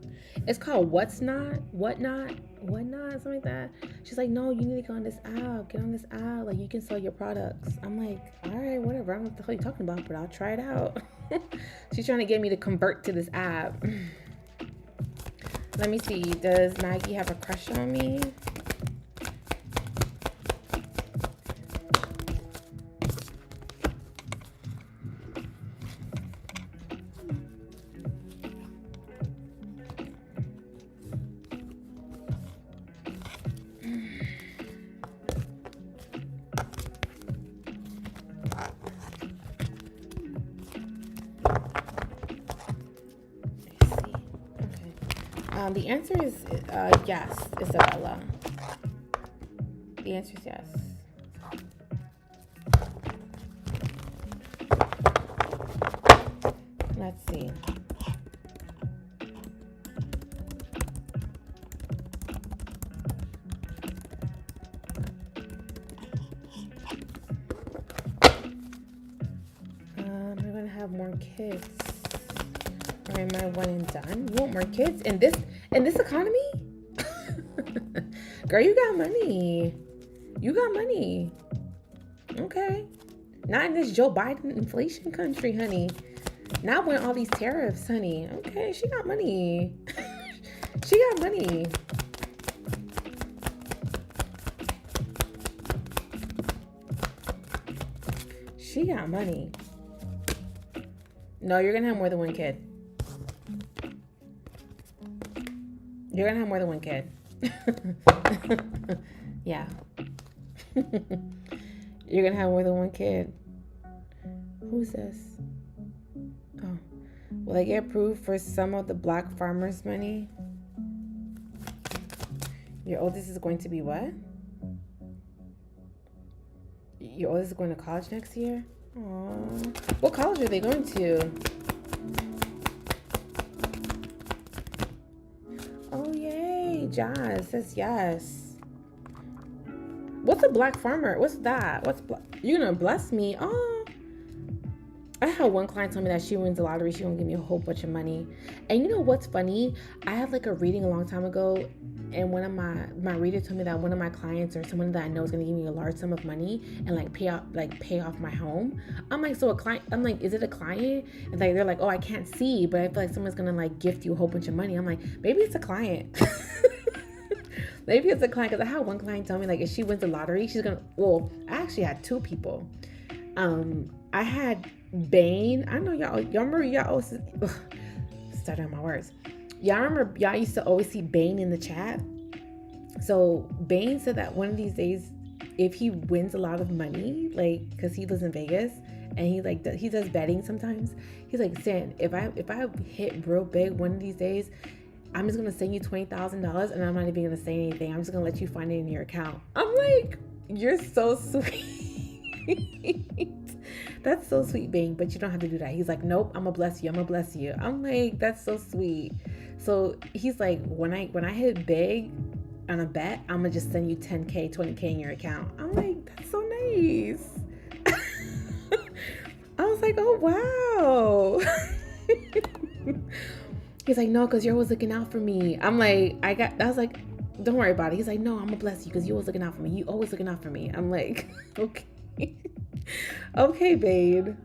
Speaker 2: It's called Whatnot, something like that. She's like, no, you need to go on this app. Get on this app. Like, you can sell your products. I'm like, all right, whatever. I don't know what the hell you're talking about, but I'll try it out. She's trying to get me to convert to this app. Let me see. Does Maggie have a crush on me? The answer is yes, Isabella. The answer is yes. Let's see. Am I gonna have more kids? Or am I one and done? You want more kids in this economy? Girl, you got money. Okay. Not in this Joe Biden inflation country, honey. Not when all these tariffs, honey. Okay, she got money. She got money. She got money. No, you're gonna have more than one kid. You're gonna have more than one kid. Yeah. You're gonna have more than one kid. Who's this? Oh. Will I get approved for some of the black farmers' money? Your oldest is going to be what? Your oldest is going to college next year? Aww. What college are they going to? Oh, yay. Jazz says yes. What's a black farmer? What's that? You're going to bless me? Oh. I had one client tell me that she wins the lottery. She won't give me a whole bunch of money. And you know what's funny? I had like a reading a long time ago. And one of my reader told me that one of my clients or someone that I know is gonna give me a large sum of money and like pay off my home. I'm like, so a client? I'm like, is it a client? And like they're like, oh, I can't see, but I feel like someone's gonna like gift you a whole bunch of money. I'm like, maybe it's a client. Maybe it's a client, because I had one client tell me like if she wins the lottery, she's gonna. Well, I actually had two people. I had Bane. I know y'all remember y'all always stuttering my words. Y'all remember y'all used to always see Bane in the chat. So Bane said that one of these days, if he wins a lot of money, like because he lives in Vegas and he does betting sometimes, he's like, Cyn, if I hit real big one of these days, I'm just gonna send you $20,000 and I'm not even gonna say anything. I'm just gonna let you find it in your account. I'm like, you're so sweet. That's so sweet, Bane, but you don't have to do that. He's like, nope, I'm gonna bless you. I'm like, that's so sweet. So he's like, when I hit big on a bet, I'm gonna just send you 10K, 20K in your account. I'm like, that's so nice. I was like, oh wow. He's like, no, because you're always looking out for me. I'm like, I was like, don't worry about it. He's like, no, I'm gonna bless you because you're always looking out for me. You always looking out for me. I'm like, okay. Okay, babe.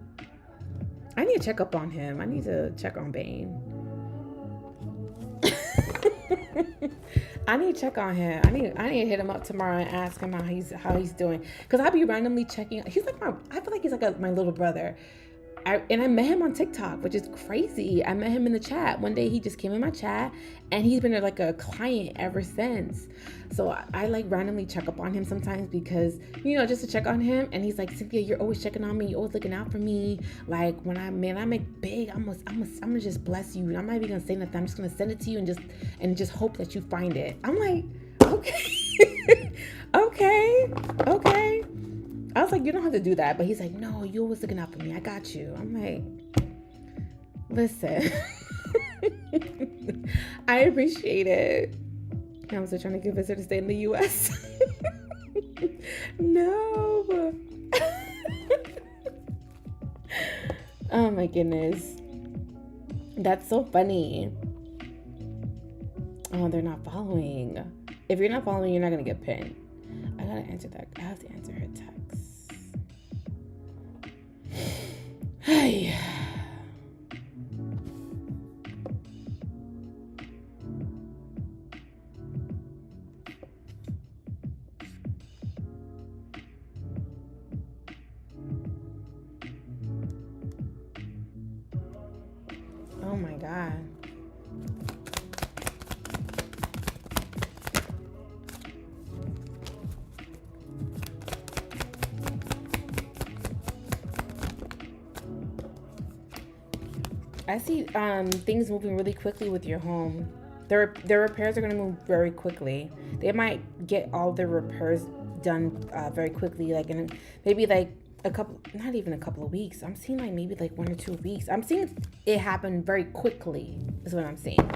Speaker 2: I need to check up on him. I need to check on Bane. I need to check on him. I need to hit him up tomorrow and ask him how he's doing. Cause I'll be randomly checking. He's like I feel like he's like my little brother. I met him on TikTok, which is crazy. I met him in the chat. One day he just came in my chat and he's been like a client ever since. So I like randomly check up on him sometimes because, just to check on him. And he's like, Cynthia, you're always checking on me. You're always looking out for me. Like when I make big, I'm gonna just bless you. I'm not even gonna say nothing. I'm just gonna send it to you and just hope that you find it. I'm like, okay. okay. I was like, you don't have to do that. But he's like, no, you always looking out for me. I got you. I'm like, listen. I appreciate it. I'm still trying to get Visitor to stay in the U.S. No. Oh my goodness. That's so funny. Oh, they're not following. If you're not following, you're not going to get pinned. I gotta answer that. I have to answer her text. Hey. Oh my God. I see things moving really quickly with your home. Their repairs are going to move very quickly. They might get all their repairs done very quickly, like in maybe like not even a couple of weeks. I'm seeing like maybe like 1 or 2 weeks. I'm seeing it happen very quickly is what I'm seeing.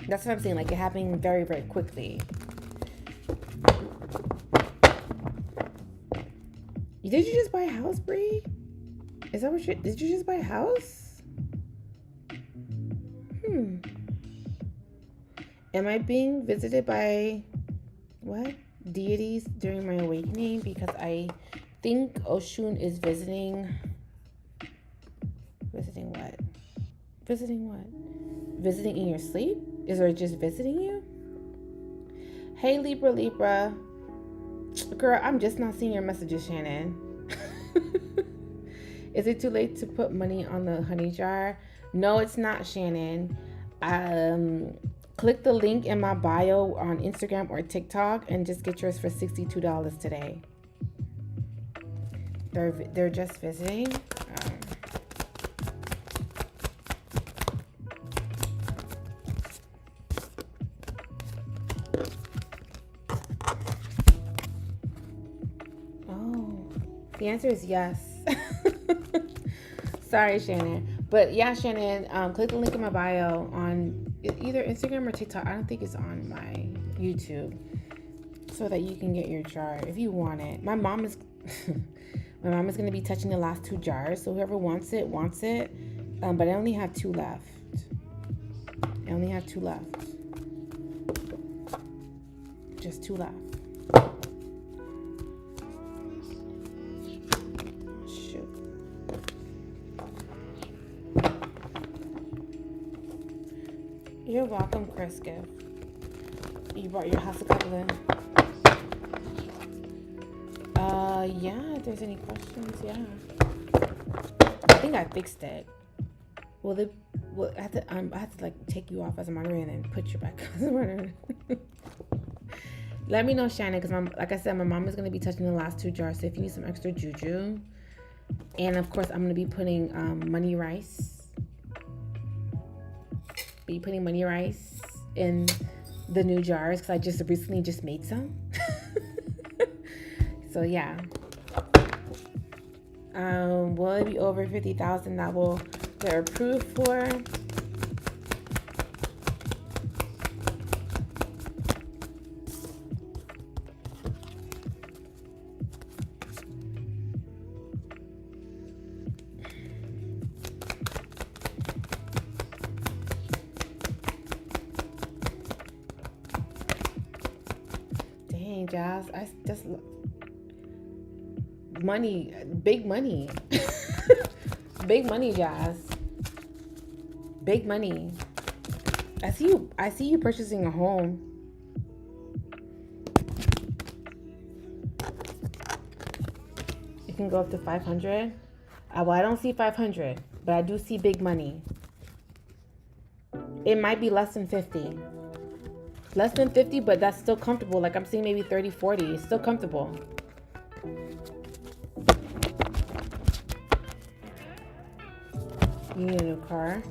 Speaker 2: That's what I'm saying, like it happening very, very quickly. Did you just buy a house, Bree? Is that what did you just buy a house? Am I being visited by what? Deities during my awakening? Because I think Oshun is visiting with Visiting what? Visiting in your sleep? Is it just visiting you? Hey, Libra. Girl, I'm just not seeing your messages, Shannon. Is it too late to put money on the honey jar? No, it's not, Shannon. Click the link in my bio on Instagram or TikTok and just get yours for $62 today. They're just visiting. The answer is yes. Sorry, Shannon. But yeah, Shannon, click the link in my bio on either Instagram or TikTok. I don't think it's on my YouTube, so that you can get your jar if you want it. My mom is going to be touching the last 2 jars, so whoever wants it. But I only have 2 left. Just 2 left. You're welcome, Chris Gift. You brought your house a couple in. Yeah, if there's any questions, yeah. I think I fixed it. I have to like take you off as a moderator and then put you back as a moderator. Let me know, Shannon, because like I said, my mom is going to be touching the last 2 jars, so if you need some extra juju. And of course, I'm going to be putting money rice. Be putting money rice in the new jars because I just recently made some. So yeah. Will it be over 50,000 that will they're approved for? Jazz, I just money, big money. Big money, Jazz. Big money. I see you purchasing a home. It can go up to 500. Well, I don't see 500, but I do see big money. It might be less than 50. Less than 50, but that's still comfortable. Like I'm seeing maybe 30, 40. It's still comfortable. You need a new car.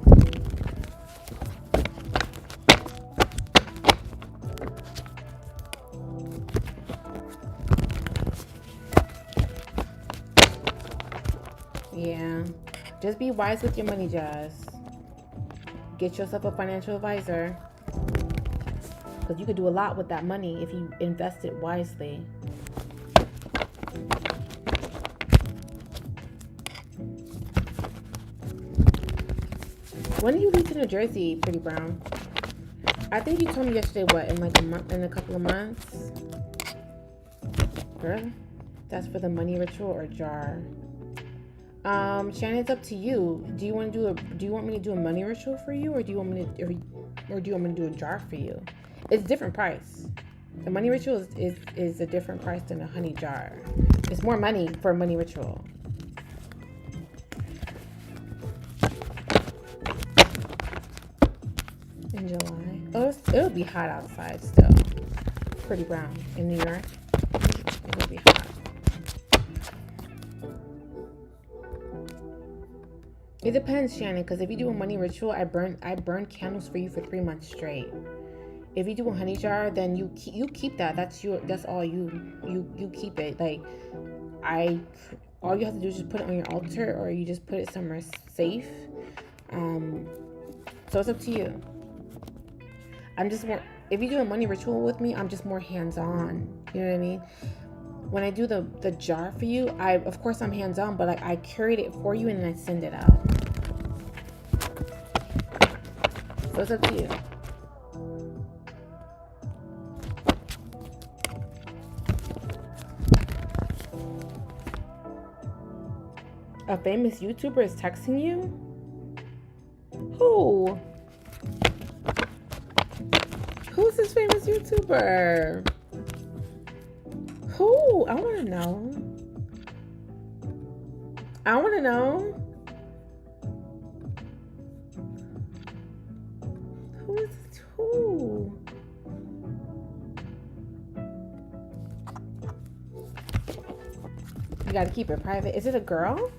Speaker 2: Yeah. Just be wise with your money, Jazz. Get yourself a financial advisor. Because you could do a lot with that money if you invest it wisely. When do you leave to New Jersey, Pretty Brown? I think you told me yesterday, what, in like a month, in a couple of months? Girl, that's for the money ritual or jar. Shannon, it's up to you. Do you want me to do a money ritual for you, or do you want me to do a jar for you? It's a different price. The money ritual is a different price than a honey jar. It's more money for a money ritual. In July. Oh, it'll be hot outside still. Pretty brown in New York. It'll be hot. It depends, Shannon, because if you do a money ritual, I burn candles for you for 3 months straight. If you do a honey jar, then you keep that. That's all you keep it. Like all you have to do is just put it on your altar, or you just put it somewhere safe. So it's up to you. I'm just more, if you do a money ritual with me, I'm just more hands-on. You know what I mean? When I do the jar for you, of course I'm hands-on, but like I curate it for you and then I send it out. So it's up to you. A famous YouTuber is texting you? Who? Who? Who's this famous YouTuber? Who? I want to know. I want to know. Who is this? Who? You gotta keep it private. Is it a girl?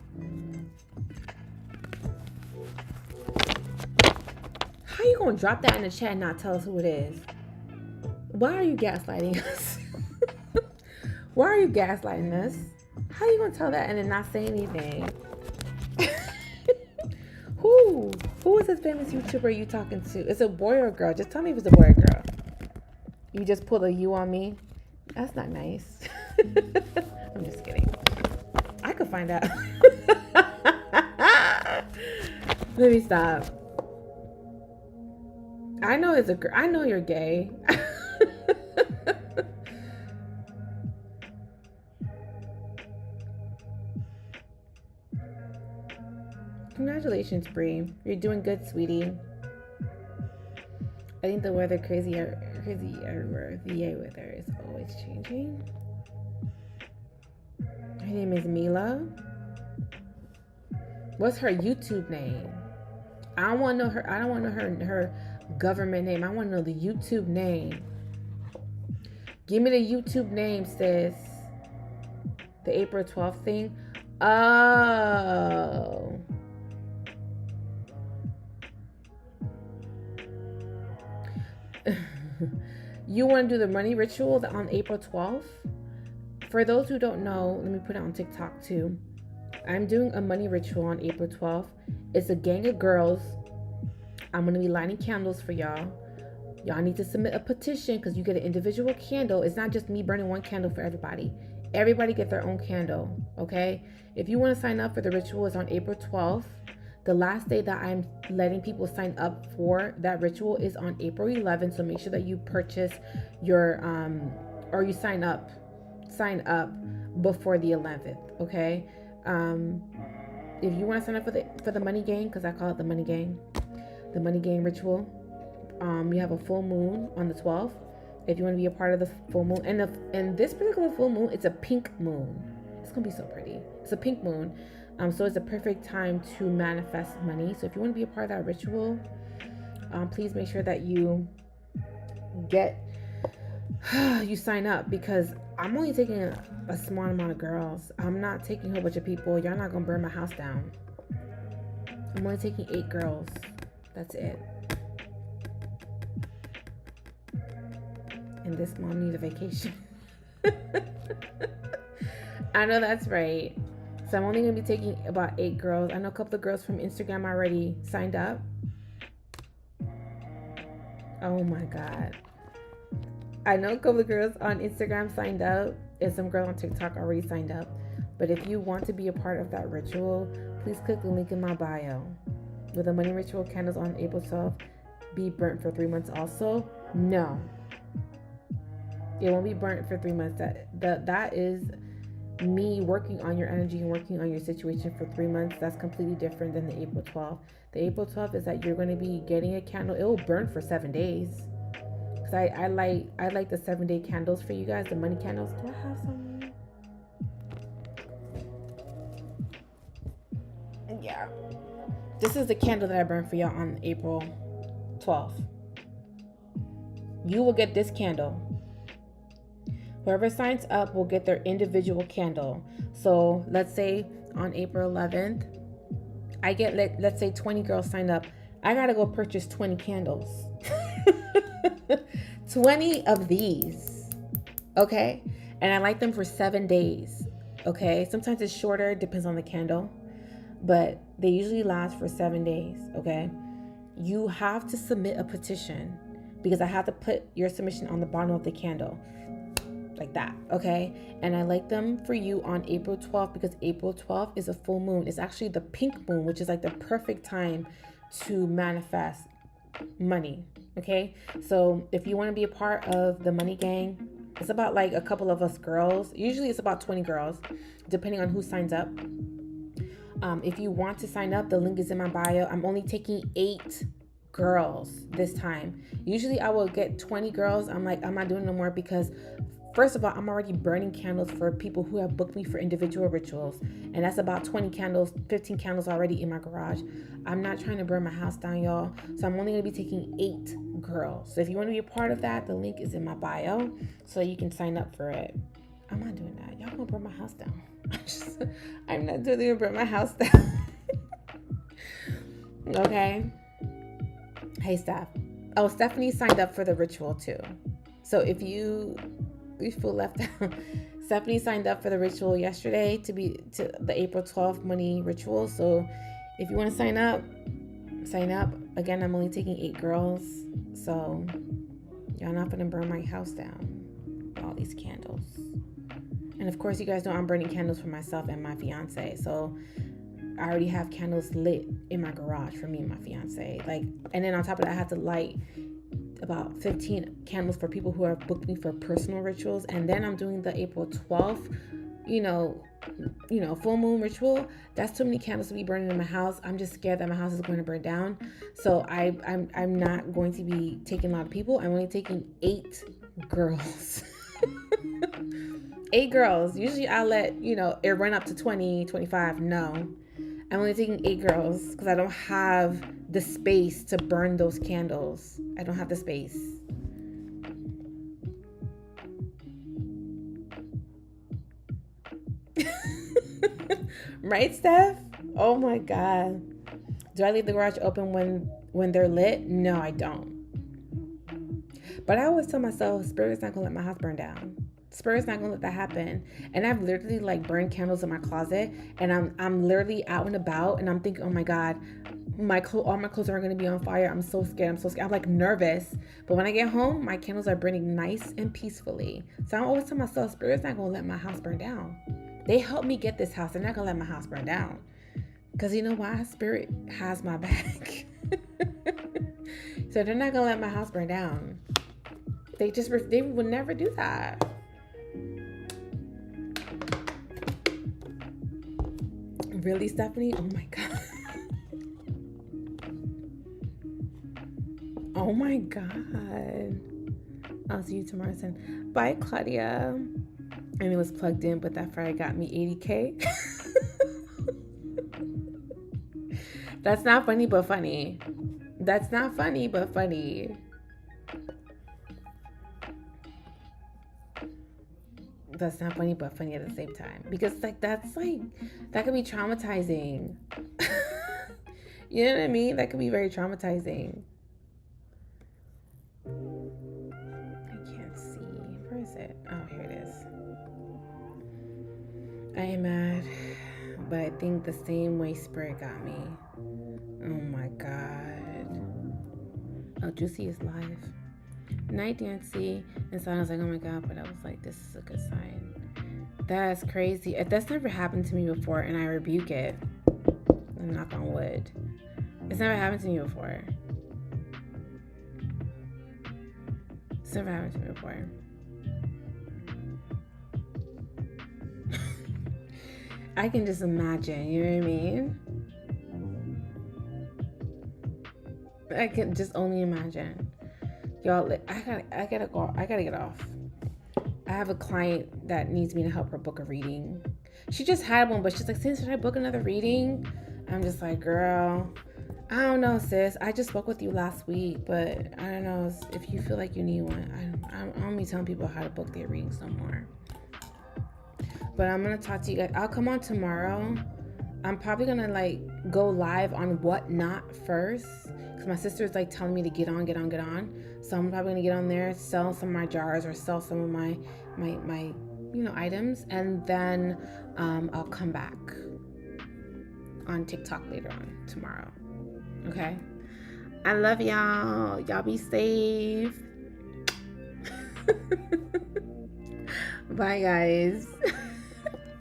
Speaker 2: How you gonna drop that in the chat and not tell us who it is? Why are you gaslighting us? Why are you gaslighting us? How you gonna tell that and then not say anything? Who is this famous YouTuber you talking to? Is it a boy or a girl? Just tell me if it's a boy or girl. You just pulled a you on me? That's not nice. I'm just kidding. I could find out. Let me stop. I know it's a girl. I know you're gay. Congratulations, Bree. You're doing good, sweetie. I think the weather crazy everywhere. VA weather is always changing. Her name is Mila. What's her YouTube name? I don't want to know her. I don't want to know her government name. I want to know the YouTube name. Give me the YouTube name, sis. The April 12th thing. Oh. You want to do the money ritual on April 12th? For those who don't know, let me put it on TikTok too. I'm doing a money ritual on April 12th. It's a gang of girls. I'm going to be lighting candles for y'all. Y'all need to submit a petition because you get an individual candle. It's not just me burning one candle for everybody. Everybody get their own candle, okay? If you want to sign up for the ritual, it's on April 12th. The last day that I'm letting people sign up for that ritual is on April 11th. So make sure that you purchase your, or you sign up before the 11th, okay? If you want to sign up for the money gang, because I call it the money gang ritual, you have a full moon on the 12th. If you want to be a part of the full moon, and this particular full moon, it's a pink moon. It's gonna be so pretty. It's a pink moon, so it's a perfect time to manifest money. So if you want to be a part of that ritual, please make sure that you you sign up, because I'm only taking a small amount of girls. I'm not taking a whole bunch of people. Y'all not gonna burn my house down. I'm only taking 8 girls. That's it. And this mom needs a vacation. I know that's right. So I'm only gonna be taking about 8 girls. I know a couple of girls from Instagram already signed up. Oh my God. I know a couple of girls on Instagram signed up, and some girl on TikTok already signed up. But if you want to be a part of that ritual, please click the link in my bio. Will the money ritual candles on April 12th be burnt for 3 months also? No. It won't be burnt for 3 months. That is me working on your energy and working on your situation for 3 months. That's completely different than the April 12th. The April 12th is that you're going to be getting a candle. It will burn for 7 days. Because I like the 7-day candles for you guys, the money candles. Do I have some? Yeah. This is the candle that I burned for y'all on April 12th. You will get this candle. Whoever signs up will get their individual candle. So let's say on April 11th, I get, let's say 20 girls sign up. I got to go purchase 20 candles. 20 of these. Okay. And I light them for 7 days. Okay. Sometimes it's shorter, depends on the candle, but they usually last for 7 days. Okay. You have to submit a petition, because I have to put your submission on the bottom of the candle. Like that, okay? And I like them for you on April 12th, because April 12th is a full moon. It's actually the pink moon, which is like the perfect time to manifest money, okay? So if you want to be a part of the money gang, it's about like a couple of us girls. Usually it's about 20 girls, depending on who signs up. If you want to sign up, the link is in my bio. I'm only taking 8 girls this time. Usually I will get 20 girls. I'm like, I'm not doing no more because first of all, I'm already burning candles for people who have booked me for individual rituals. And that's about 20 candles, 15 candles already in my garage. I'm not trying to burn my house down, y'all. So I'm only going to be taking 8 girls. So if you want to be a part of that, the link is in my bio so you can sign up for it. I'm not doing that. Y'all gonna burn my house down. I'm not doing it, burn my house down. Okay. Hey, Steph. Oh, Stephanie signed up for the ritual too. So if you feel left out, Stephanie signed up for the ritual yesterday to the April 12th money ritual. So if you want to sign up, sign up. Again, I'm only taking 8 girls. So y'all not gonna burn my house down with all these candles. And of course, you guys know I'm burning candles for myself and my fiance. So I already have candles lit in my garage for me and my fiance. And then on top of that, I have to light about 15 candles for people who have booked me for personal rituals. And then I'm doing the April 12th, full moon ritual. That's too many candles to be burning in my house. I'm just scared that my house is going to burn down. So I'm not going to be taking a lot of people. I'm only taking 8 girls. 8 girls. Usually I let, it run up to 20, 25. No. I'm only taking 8 girls because I don't have the space to burn those candles. I don't have the space. Right, Steph? Oh my God. Do I leave the garage open when they're lit? No, I don't. But I always tell myself, Spirit's not going to let my house burn down. Spirit's not gonna let that happen. And I've literally burned candles in my closet, and I'm literally out and about, and I'm thinking, oh my God, all my clothes are gonna be on fire. I'm so scared. I'm nervous. But when I get home, my candles are burning nice and peacefully. So I always tell myself, Spirit's not gonna let my house burn down. They helped me get this house. They're not gonna let my house burn down. Because you know why? Spirit has my back. So they're not gonna let my house burn down. They would never do that. Really, Stephanie? Oh my God. Oh my God. I'll see you tomorrow, son. Bye, Claudia. And it was plugged in, but that Friday got me 80K. That's not funny, but funny. That's not funny, but funny. That's not funny, but funny at the same time. Because that could be traumatizing. You know what I mean? That could be very traumatizing. I can't see. Where is it? Oh, here it is. I am mad, but I think the same way Spirit got me. Oh my God. Oh, Juicy is live. Night, Nancy. And so I was like, oh my God, but I was like, this is a good sign. That's crazy. That's never happened to me before, and I rebuke it. I'm knock on wood. It's never happened to me before. It's never happened to me before. I can just imagine, you know what I mean? I can just only imagine. Y'all, I gotta go. I gotta get off. I have a client that needs me to help her book a reading. She just had one, but she's like, "Sis, should I book another reading?" I'm just like, girl, I don't know, sis. I just spoke with you last week, but I don't know if you feel like you need one. I don't be telling people how to book their readings no more. But I'm gonna talk to you guys. I'll come on tomorrow. I'm probably gonna go live on Whatnot first, because my sister's telling me to get on. So I'm probably gonna get on there, sell some of my jars or sell some of my items, and then I'll come back on TikTok later on tomorrow. Okay. I love y'all. Y'all be safe. Bye, guys.